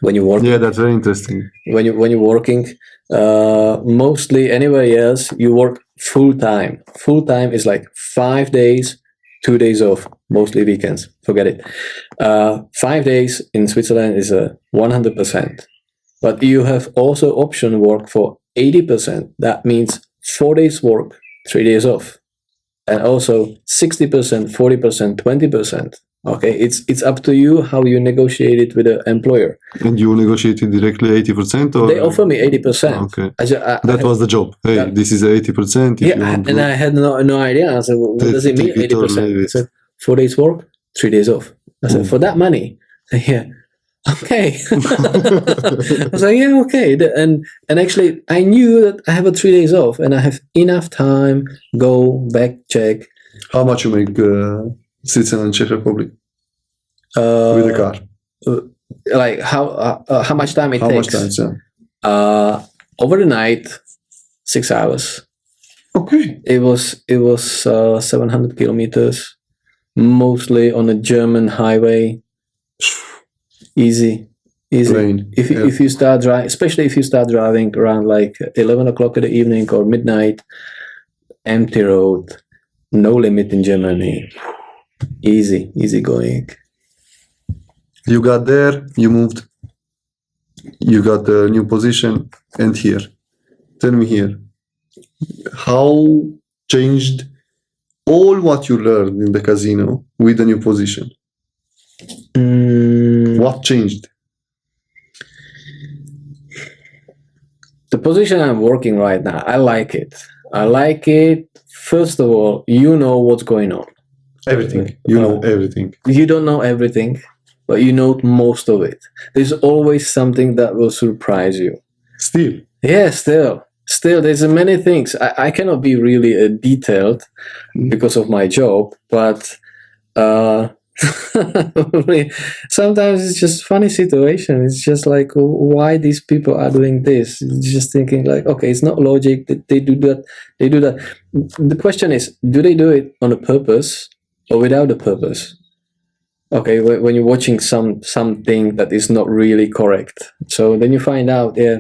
when you work. Yeah, that's very interesting. When you're working, mostly anywhere else, you work full time. Full time is like 5 days, 2 days off, mostly weekends. Forget it. 5 days in Switzerland is 100%. But you have also option work for 80%. That means 4 days work, 3 days off. And also 60%, 40%, 20%. Okay, it's up to you how you negotiate it with the employer. And you negotiated directly 80%? Or? They offer me 80%. Okay. That was the job. Hey, this is 80%. And I had no idea. I said, what does it mean, 80%? I said, 4 days work, 3 days off. I said, for that money? Yeah. Okay. I was like, yeah, okay. And actually, I knew that I have 3 days off and I have enough time, go back, check. How much you make Switzerland and Czech Republic with a car? Like how much time it takes? How much time, yeah. Over the night, 6 hours. Okay. It was 700 kilometers, mostly on a German highway. Easy. Rain. If you start driving, especially if you start driving around like 11 o'clock in the evening or midnight, empty road, no limit in Germany. Easy going. You got there, you moved, you got a new position, and here. Tell me here, how changed all what you learned in the casino with the new position? What changed? The position I'm working right now, I like it. First of all, you know what's going on. Everything. You know everything. You don't know everything. but you know most of it. There's always something that will surprise you. Still. Yeah, still, there's many things. I cannot be really detailed because of my job, but sometimes it's just funny situation. It's just like, why these people are doing this? It's just thinking like, okay, it's not logic that they do that. They do that. The question is, do they do it on a purpose or without a purpose? Okay, when you're watching something that is not really correct, so then you find out, yeah,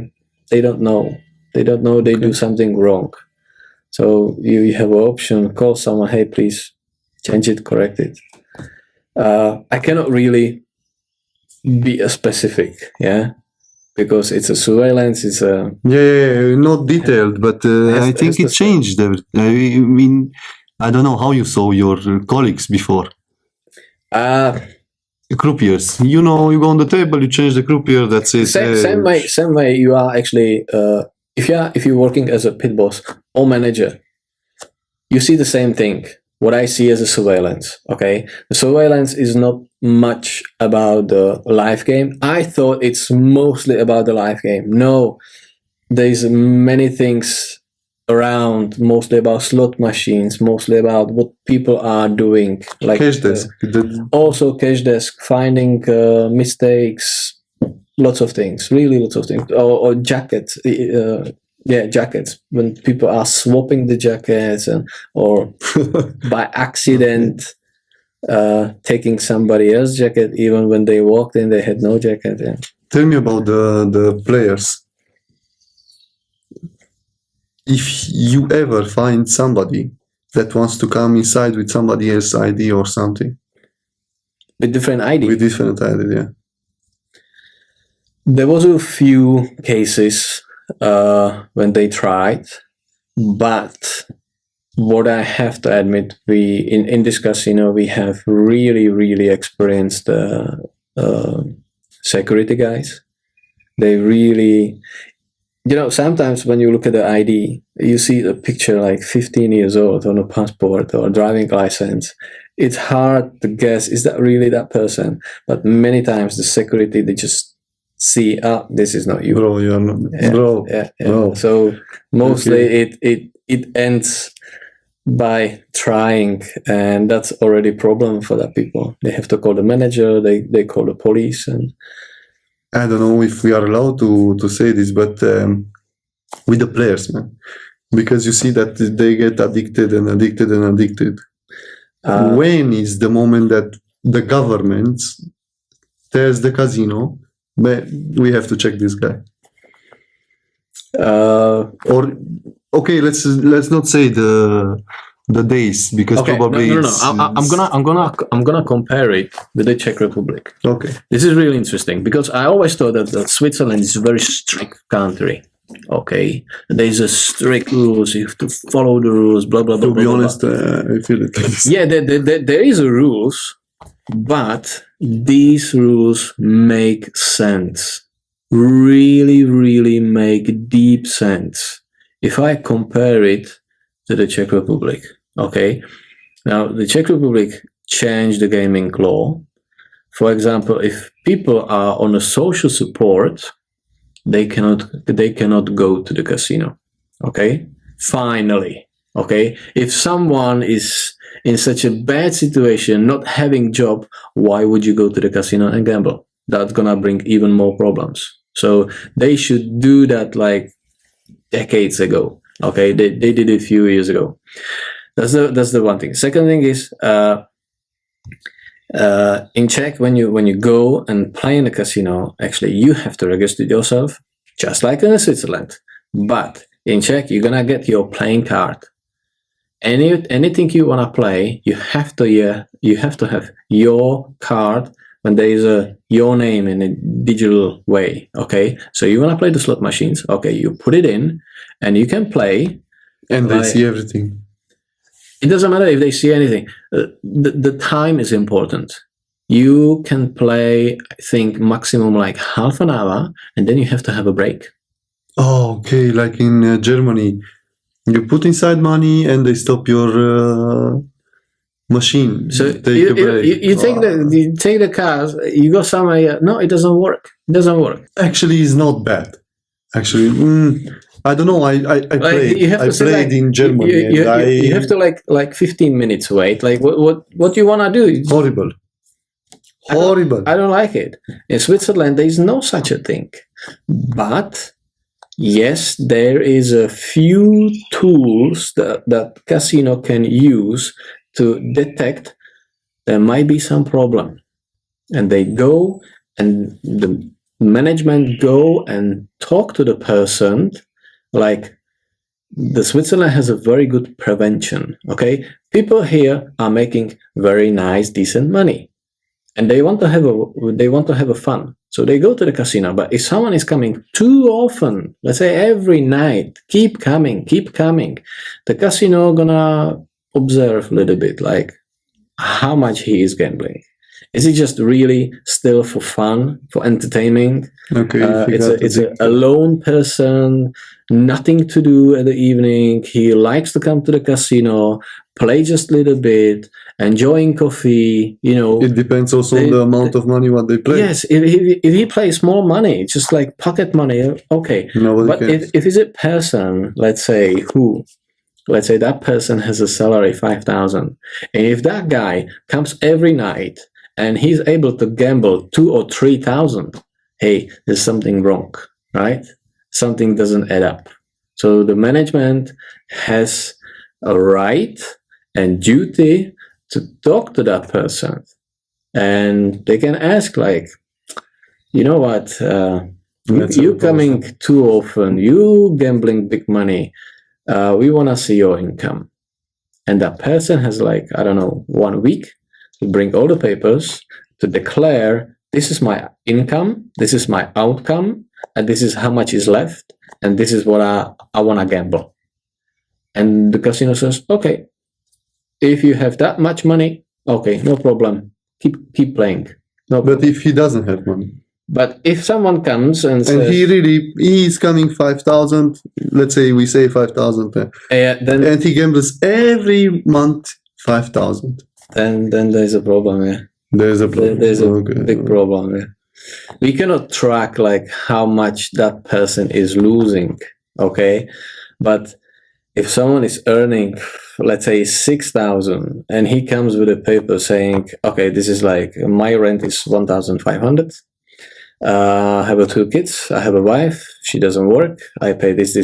they don't know. They do something wrong. So you have an option, call someone, hey, please change it, correct it. I cannot really be a specific, because it's a surveillance, it's a... Yeah, not detailed, but I think it changed. I mean, I don't know how you saw your colleagues before. Croupiers. You know, you go on the table, you change the croupier, that's it. Same way you are actually... if you're working as a pit boss or manager, you see the same thing. What I see as a surveillance, okay? The surveillance is not much about the live game. I thought it's mostly about the live game. No, there's many things around, mostly about slot machines, mostly about what people are doing. Like cash desk. Also cash desk, finding mistakes, lots of things, really lots of things. Or jackets. Jackets, when people are swapping the jackets or by accident taking somebody else's jacket even when they walked in they had no jacket. Tell me about the players. If you ever find somebody that wants to come inside with somebody else's ID or something. With different ID? With different ID, yeah. There was a few cases when they tried, but what I have to admit, we in this casino we have really experienced security guys. They really, sometimes when you look at the ID, you see the picture like 15 years old on a passport or driving license. It's hard to guess, is that really that person? But many times the security, they just see, this is not you. Bro, you're not. Bro. Bro. So mostly it ends by trying, and that's already a problem for the people. They have to call the manager, they call the police. And I don't know if we are allowed to say this, but with the players, man, because you see that they get addicted. When is the moment that the government tells the casino, but we have to check this guy? Or okay, let's not say the days, because probably no. I'm gonna compare it with the Czech Republic. Okay, this is really interesting because I always thought that Switzerland is a very strict country. Okay, there's a strict rules. You have to follow the rules. Blah blah blah. To be honest, I feel it. Yeah, there is a rules, but these rules make sense. Really make deep sense. If I compare it to the Czech Republic, okay, now the Czech Republic changed the gaming law. For example, if people are on a social support, they cannot go to the casino. Okay, finally. Okay, if someone is in such a bad situation, not having job, why would you go to the casino and gamble? That's gonna bring even more problems. So they should do that like decades ago. Okay, they did it a few years ago. That's the one thing. Second thing is in Czech, when you go and play in a casino, actually you have to register yourself, just like in Switzerland. But in Czech, you're gonna get your playing card. Anything you wanna play, you have to have your card when there is your name in a digital way. Okay, so you wanna play the slot machines. Okay, you put it in, and you can play. And they see everything. It doesn't matter if they see anything. The time is important. You can play, I think, maximum like half an hour, and then you have to have a break. Oh, okay. Like in Germany, you put inside money, and they stop your machine. So Take a break. you take the cars, you go somewhere. No, it doesn't work. It doesn't work. Actually, it's not bad. Actually, I don't know. I played. You have to I say, played in Germany, you have to like 15 minutes wait. Like what you wanna do? horrible. Horrible. I don't like it. In Switzerland, there is no such a thing. But yes, there is a few tools that casino can use to detect there might be some problem. And they go and the management go and talk to the person. Like the Switzerland has a very good prevention. Okay, people here are making very nice, decent money. And they want to have a fun, so they go to the casino. But if someone is coming too often, let's say every night, keep coming, the casino gonna observe a little bit, like how much he is gambling. Is it just really still for fun, for entertaining? Okay, it's a lone person, nothing to do at the evening. He likes to come to the casino, play just a little bit, enjoying coffee. It depends also on the amount of money what they play. Yes, if he plays more money, just like pocket money, okay. But if it's a person, let's say that person has a salary 5,000, and if that guy comes every night and he's able to gamble 2,000 or 3,000, hey, there's something wrong, right? Something doesn't add up. So the management has a right and duty to talk to that person, and they can ask, like, you know what, you coming too often, you gambling big money, we want to see your income. And that person has, like, I don't know, 1 week to bring all the papers to declare, this is my income, this is my outcome, and this is how much is left, and this is what I want to gamble. And the casino says, okay, if you have that much money, okay, no problem, keep playing. No problem. But if he doesn't have money, but if someone comes and says, he is coming 5,000, let's say we say 5,000, then and he gambles every month 5,000, then there's a problem. Yeah, there's a problem. There's a big problem. Yeah, we cannot track like how much that person is losing. Okay, but if someone is earning, let's say 6,000, and he comes with a paper saying, okay, this is like my rent is 1,500. I have 2 kids. I have a wife. She doesn't work. I pay this.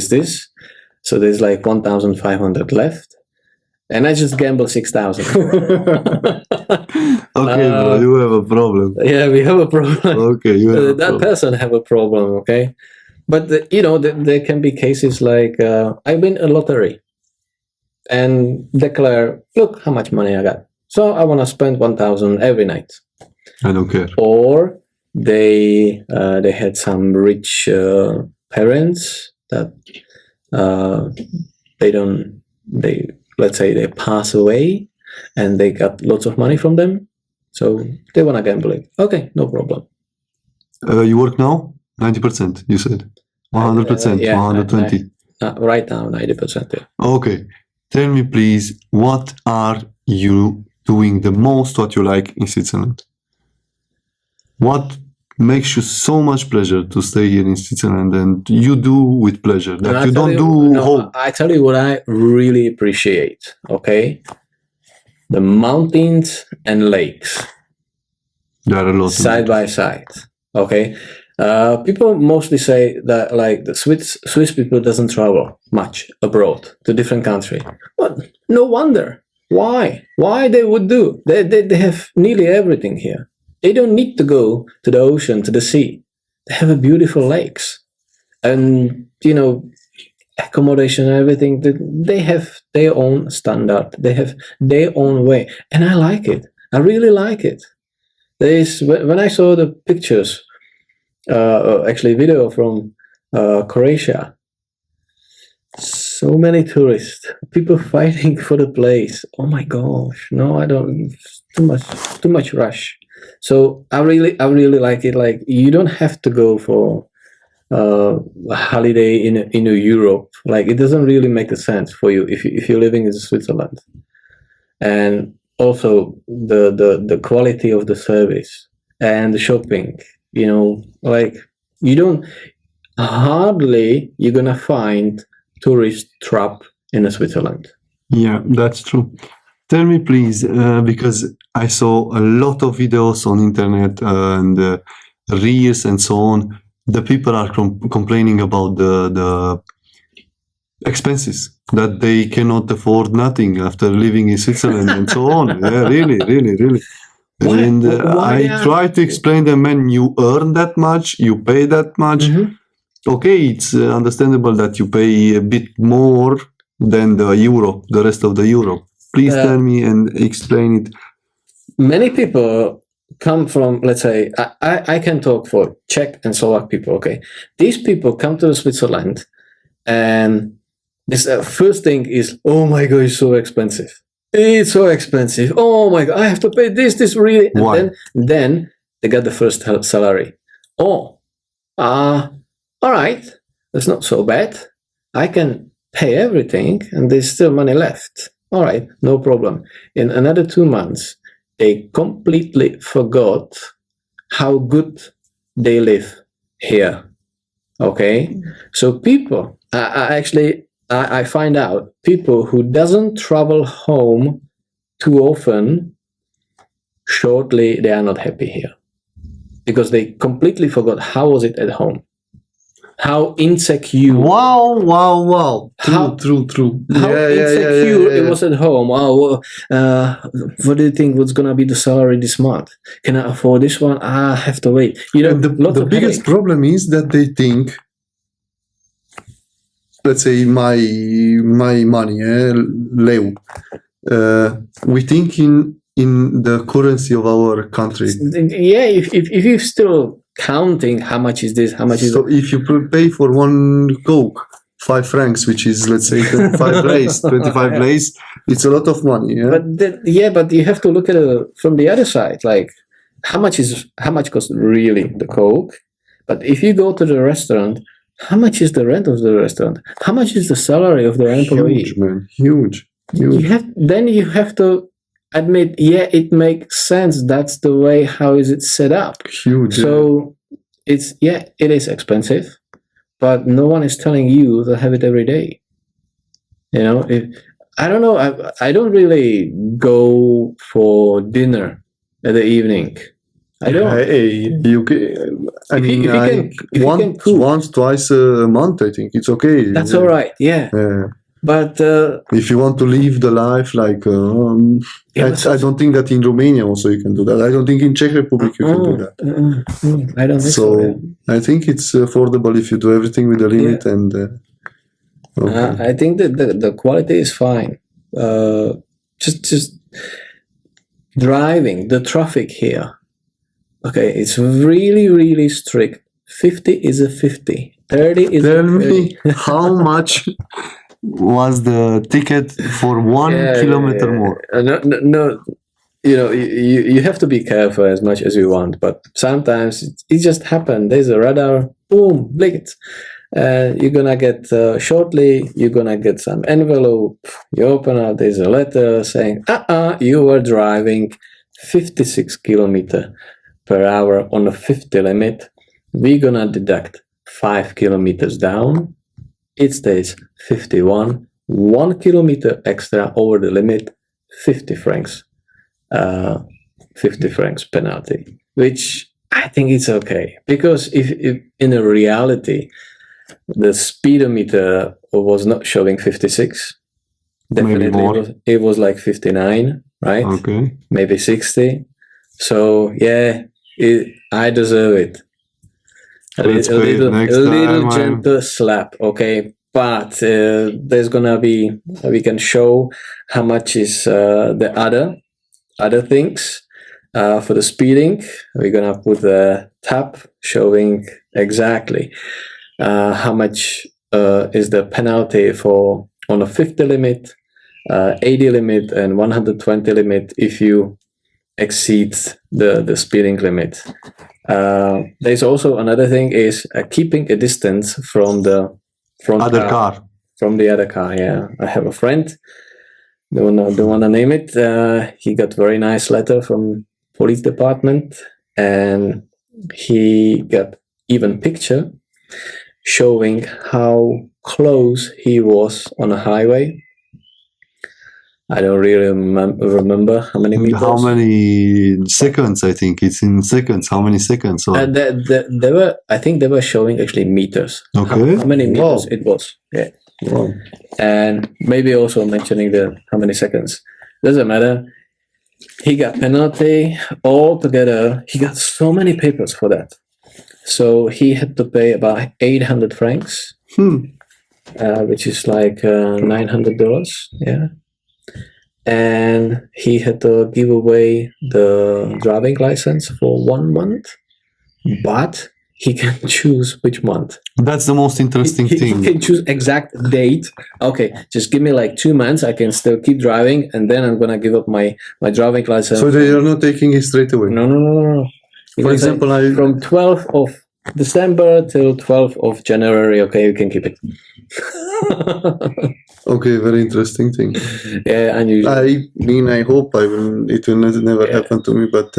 So there's like 1,500 left, and I just gamble 6,000. Okay, bro, you have a problem. Yeah, we have a problem. Okay, you have that person have a problem. Okay, but there can be cases like I win a lottery and declare, look how much money I got. So I want to spend 1,000 every night. I don't care. Or they had some rich parents that let's say they pass away and they got lots of money from them, so they want to gamble it. Okay, no problem. You work now 90%, you said 100%, yeah, 120. Right now 90%. Yeah. Okay, tell me please, what are you doing the most, what you like in Switzerland? What makes you so much pleasure to stay here in Switzerland, and you do with pleasure that you don't do home? I tell you what I really appreciate. Okay, the mountains and lakes. There are a lot side by side. Okay, people mostly say that like the Swiss people doesn't travel much abroad to different country. But no wonder. Why they would do? They have nearly everything here. They don't need to go to the ocean, to the sea. They have a beautiful lakes, and accommodation and everything. They have their own standard. They have their own way, and I like it. I really like it. When I saw the pictures, actually video from Croatia, so many tourists, people fighting for the place. Oh my gosh! No, I don't. Too much rush. So I really like it. Like, you don't have to go for a holiday in Europe. Like, it doesn't really make a sense for you if you're living in Switzerland. And also the quality of the service and the shopping. Like you don't hardly you're gonna find tourist trap in Switzerland. Yeah, that's true. Tell me, please, because I saw a lot of videos on internet and reels and so on. The people are complaining about the expenses, that they cannot afford nothing after living in Switzerland and so on. Yeah, really. Why- And why I are- try to explain them, man, you earn that much, you pay that much. Mhm. Okay, it's understandable that you pay a bit more than the rest of the Europe. Please tell me and explain it. Many people come from, let's say, I can talk for Czech and Slovak people. Okay, these people come to Switzerland, and this first thing is, oh my god, it's so expensive. It's so expensive. Oh my god, I have to pay this really. And Why? then they got the first salary. Oh, all right, that's not so bad. I can pay everything, and there's still money left. All right, no problem. In another 2 months, they completely forgot how good they live here. Okay, so people, I find out people who doesn't travel home too often, shortly they are not happy here, because they completely forgot how was it at home, how insecure. Wow. How- True. How insecure it was at home. Oh, what do you think? What's gonna be the salary this month? Can I afford this one? I have to wait. And lots the of biggest headache. problem is that they think, let's say my money, leu, we think in the currency of our country. Yeah, if you're still counting how much is this, how much is So if you pay for one Coke 5 francs, which is, let's say, 25 lays, 25 lays, it's a lot of money. Yeah? but you have to look at it from the other side. Like, how much costs really the Coke? But if you go to the restaurant, how much is the rent of the restaurant? How much is the salary of the employee? Huge, man. Huge. You have to admit, yeah, it makes sense. That's the way. How is it set up? Huge. So it is expensive, but no one is telling you to have it every day. I don't know. I don't really go for dinner at the evening. I don't. Hey, you can. I mean, if you can cook. once, twice a month, I think it's okay. That's all right. Yeah. But if you want to live the life, like, I don't think that in Romania also you can do that. I don't think in Czech Republic you can do that. I don't think so. So I think it's affordable if you do everything with a limit. And okay. I think that the quality is fine. Just driving, the traffic here. Okay, it's really, really strict. 50 is a 50. 30 is Tell a 30. me how much was the ticket for 1 kilometer more? No. You have to be careful as much as you want, but sometimes it just happens. There's a radar, boom, blink. You're gonna get shortly. You're gonna get some envelope. You open it. There's a letter saying, you were driving 56 kilometer per hour on a 50 limit. We're gonna deduct 5 kilometers down. It stays 51. 1 kilometer extra over the limit, 50 francs. 50 francs penalty, which I think it's okay, because if in a reality the speedometer was not showing 56, definitely Maybe more. it was like 59, right? Okay. Maybe 60. So yeah, I deserve it. A little gentle slap, okay? But there's gonna be, we can show how much is the other things for the speeding. We're gonna put a tab showing exactly how much is the penalty for on a 50 limit, 80 limit, and 120 limit if you exceed the speeding limit. There's also another thing is keeping a distance from the front Other car. From the other car. Yeah, I have a friend don't wanna name it. He got very nice letter from police department, and he got even picture showing how close he was on a highway. I don't really remember how many meters. How many seconds? I think it's in seconds. How many seconds? Or... They were. I think they were showing actually meters. Okay. How many meters it was? Yeah. Wow. And maybe also mentioning the how many seconds. Doesn't matter. He got penalty altogether. He got so many papers for that. So he had to pay about 800 francs, which is like $900. Yeah. And he had to give away the driving license for 1 month, but he can choose which month. That's the most interesting thing. He can choose exact date. Okay, just give me like 2 months. I can still keep driving, and then I'm gonna give up my driving license. So they are not taking it straight away. No. For example, from 12th of December till 12th of January. Okay, you can keep it. Okay, very interesting thing. Yeah, unusual. I hope it will never happen to me, but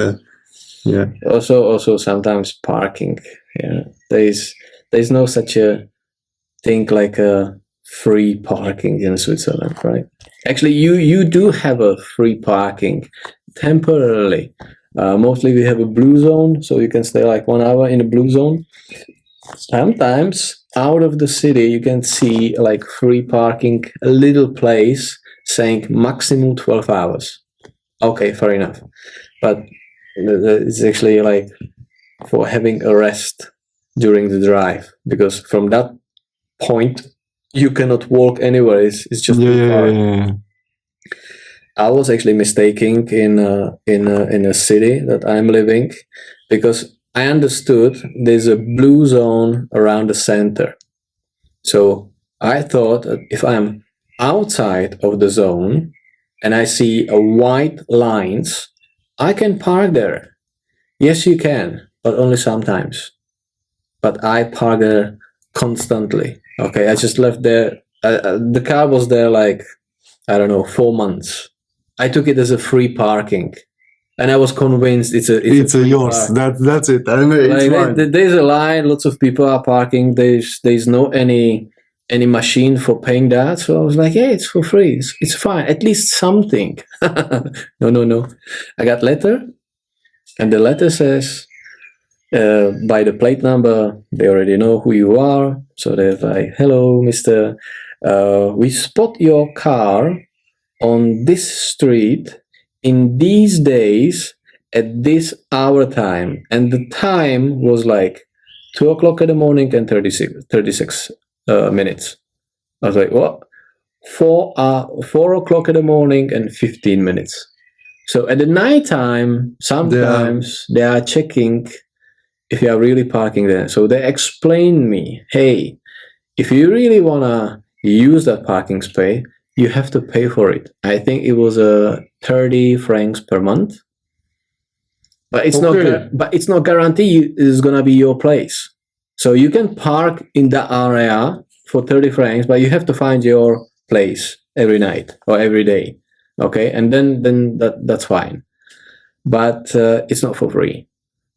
yeah. Also sometimes parking. Yeah, there's no such a thing like a free parking in Switzerland, right? Actually, you do have a free parking temporarily. Mostly we have a blue zone, so you can stay like 1 hour in a blue zone. Sometimes out of the city you can see like free parking, a little place saying maximum 12 hours. Okay, fair enough. But it's actually like for having a rest during the drive, because from that point you cannot walk anywhere. It's just too far. Yeah. I was actually mistaken in a city that I'm living, because I understood there's a blue zone around the center. So I thought that if I'm outside of the zone and I see a white lines, I can park there. Yes, you can, but only sometimes. But I park there constantly. Okay, I just left there. The car was there like, I don't know, 4 months. I took it as a free parking, and I was convinced it's yours. That's it. I know it's fine. There's a line. Lots of people are parking. There's no any machine for paying that. So I was like, yeah, it's for free. It's fine. At least something. No. I got letter, and the letter says, by the plate number, they already know who you are. So they're like, hello, Mister. We spot your car on this street in these days at this hour time, and the time was like 2 o'clock in the morning and 36 minutes. I was like, what? 4 o'clock in the morning and 15 minutes. So at the night time, sometimes they are checking if you are really parking there. So they explained me, hey, if you really wanna use that parking space, you have to pay for it. I think it was 30 francs per month, but it's not guaranteed it's gonna be your place. So you can park in that area for 30 francs, but you have to find your place every night or every day. Okay, and then that's fine, but it's not for free.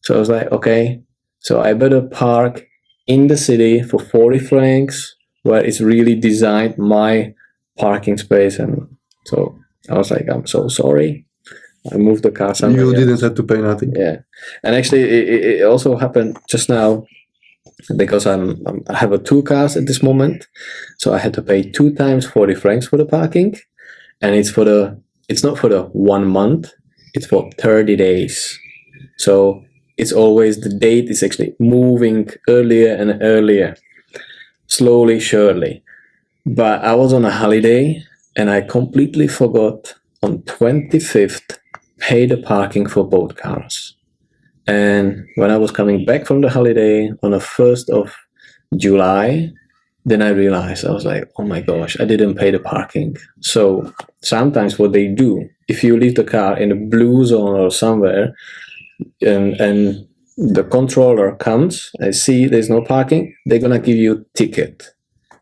So I was like, okay, so I better park in the city for 40 francs, where it's really designed my parking space. And so I was like, I'm so sorry. I moved the car somewhere. You didn't have to pay nothing. Yeah, and actually it also happened just now, because I have 2 cars at this moment, so I had to pay 2 times 40 francs for the parking, and it's not for the 1 month, it's for 30 days. So it's always, the date is actually moving earlier and earlier, slowly, surely. But I was on a holiday and I completely forgot on 25th pay the parking for both cars. And when I was coming back from the holiday on the 1st of July, then I realized, I was like, oh my gosh, I didn't pay the parking. So sometimes what they do, if you leave the car in a blue zone or somewhere, and the controller comes, I see there's no parking, they're gonna give you a ticket.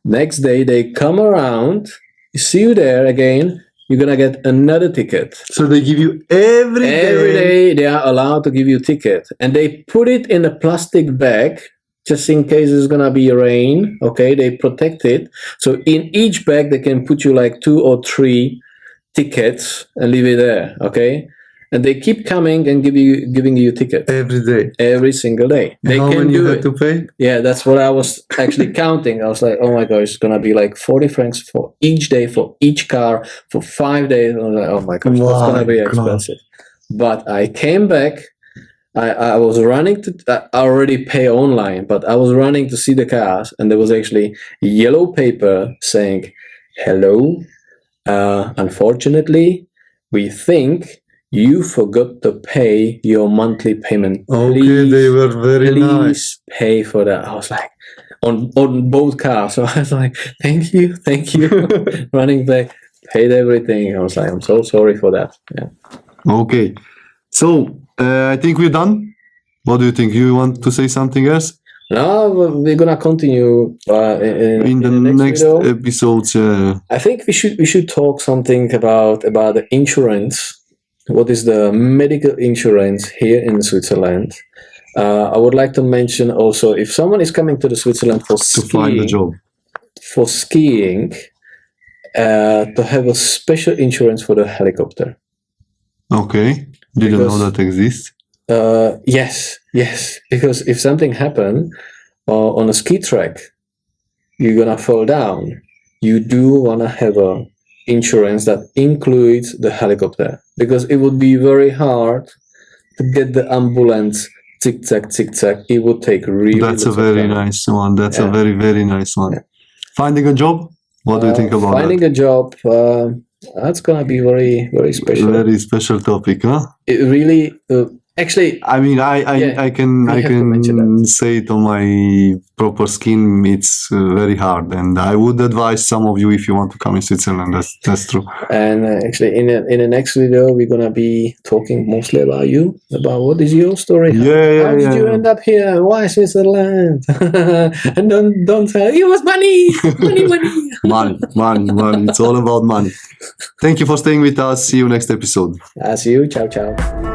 Next day they come around, see you there again, you're gonna get another ticket. So they give you every Every day they are allowed to give you a ticket, and they put it in a plastic bag just in case it's gonna be rain. Okay, they protect it. So in each bag they can put you like 2 or 3 tickets and leave it there. Okay, and they keep coming and giving you tickets every day. every single day. They How can many you do had it. to pay? Yeah, that's what I was actually counting. I was like, oh my gosh, it's gonna be like 40 francs for each day, for each car, for 5 days. I was like, oh my gosh, that's gonna be My God. expensive. But I came back. I was running to. I already pay online, but I was running to see the cars, and there was actually yellow paper saying, "Hello, unfortunately, we think you forgot to pay your monthly payment. Okay, they were very please nice. pay for that." I was like, on both cars. So I was like, thank you. Running back, paid everything. I was like, I'm so sorry for that. Yeah. Okay, so I think we're done. What do you think? You want to say something else? Now we're gonna continue In the next video. episodes, I think we should talk something about the insurance. What is the medical insurance here in Switzerland? I would like to mention also, if someone is coming to the Switzerland for to find a job. for skiing, to have a special insurance for the helicopter. Okay, didn't know Because- that exists. Yes, because if something happen on a ski track, you're gonna fall down. You do wanna have a insurance that includes the helicopter, because it would be very hard to get the ambulance zigzag. It would take really. That's a lots of very time. nice one. That's a Yeah. very, very nice one. Yeah. Finding a job? What do you think about finding a job? That's gonna be very, very that? special. Very special topic, huh? It really, actually, I mean, I Yeah, can we have to mention say it on my proper skin. It's very hard, and I would advise some of you if you want to come in Switzerland. That's true. and actually, in the next video, we're gonna be talking mostly about you, about what is your story. How did you end up here? Why Switzerland? And don't tell it was money. Money. It's all about money. Thank you for staying with us. See you next episode. See you. Ciao.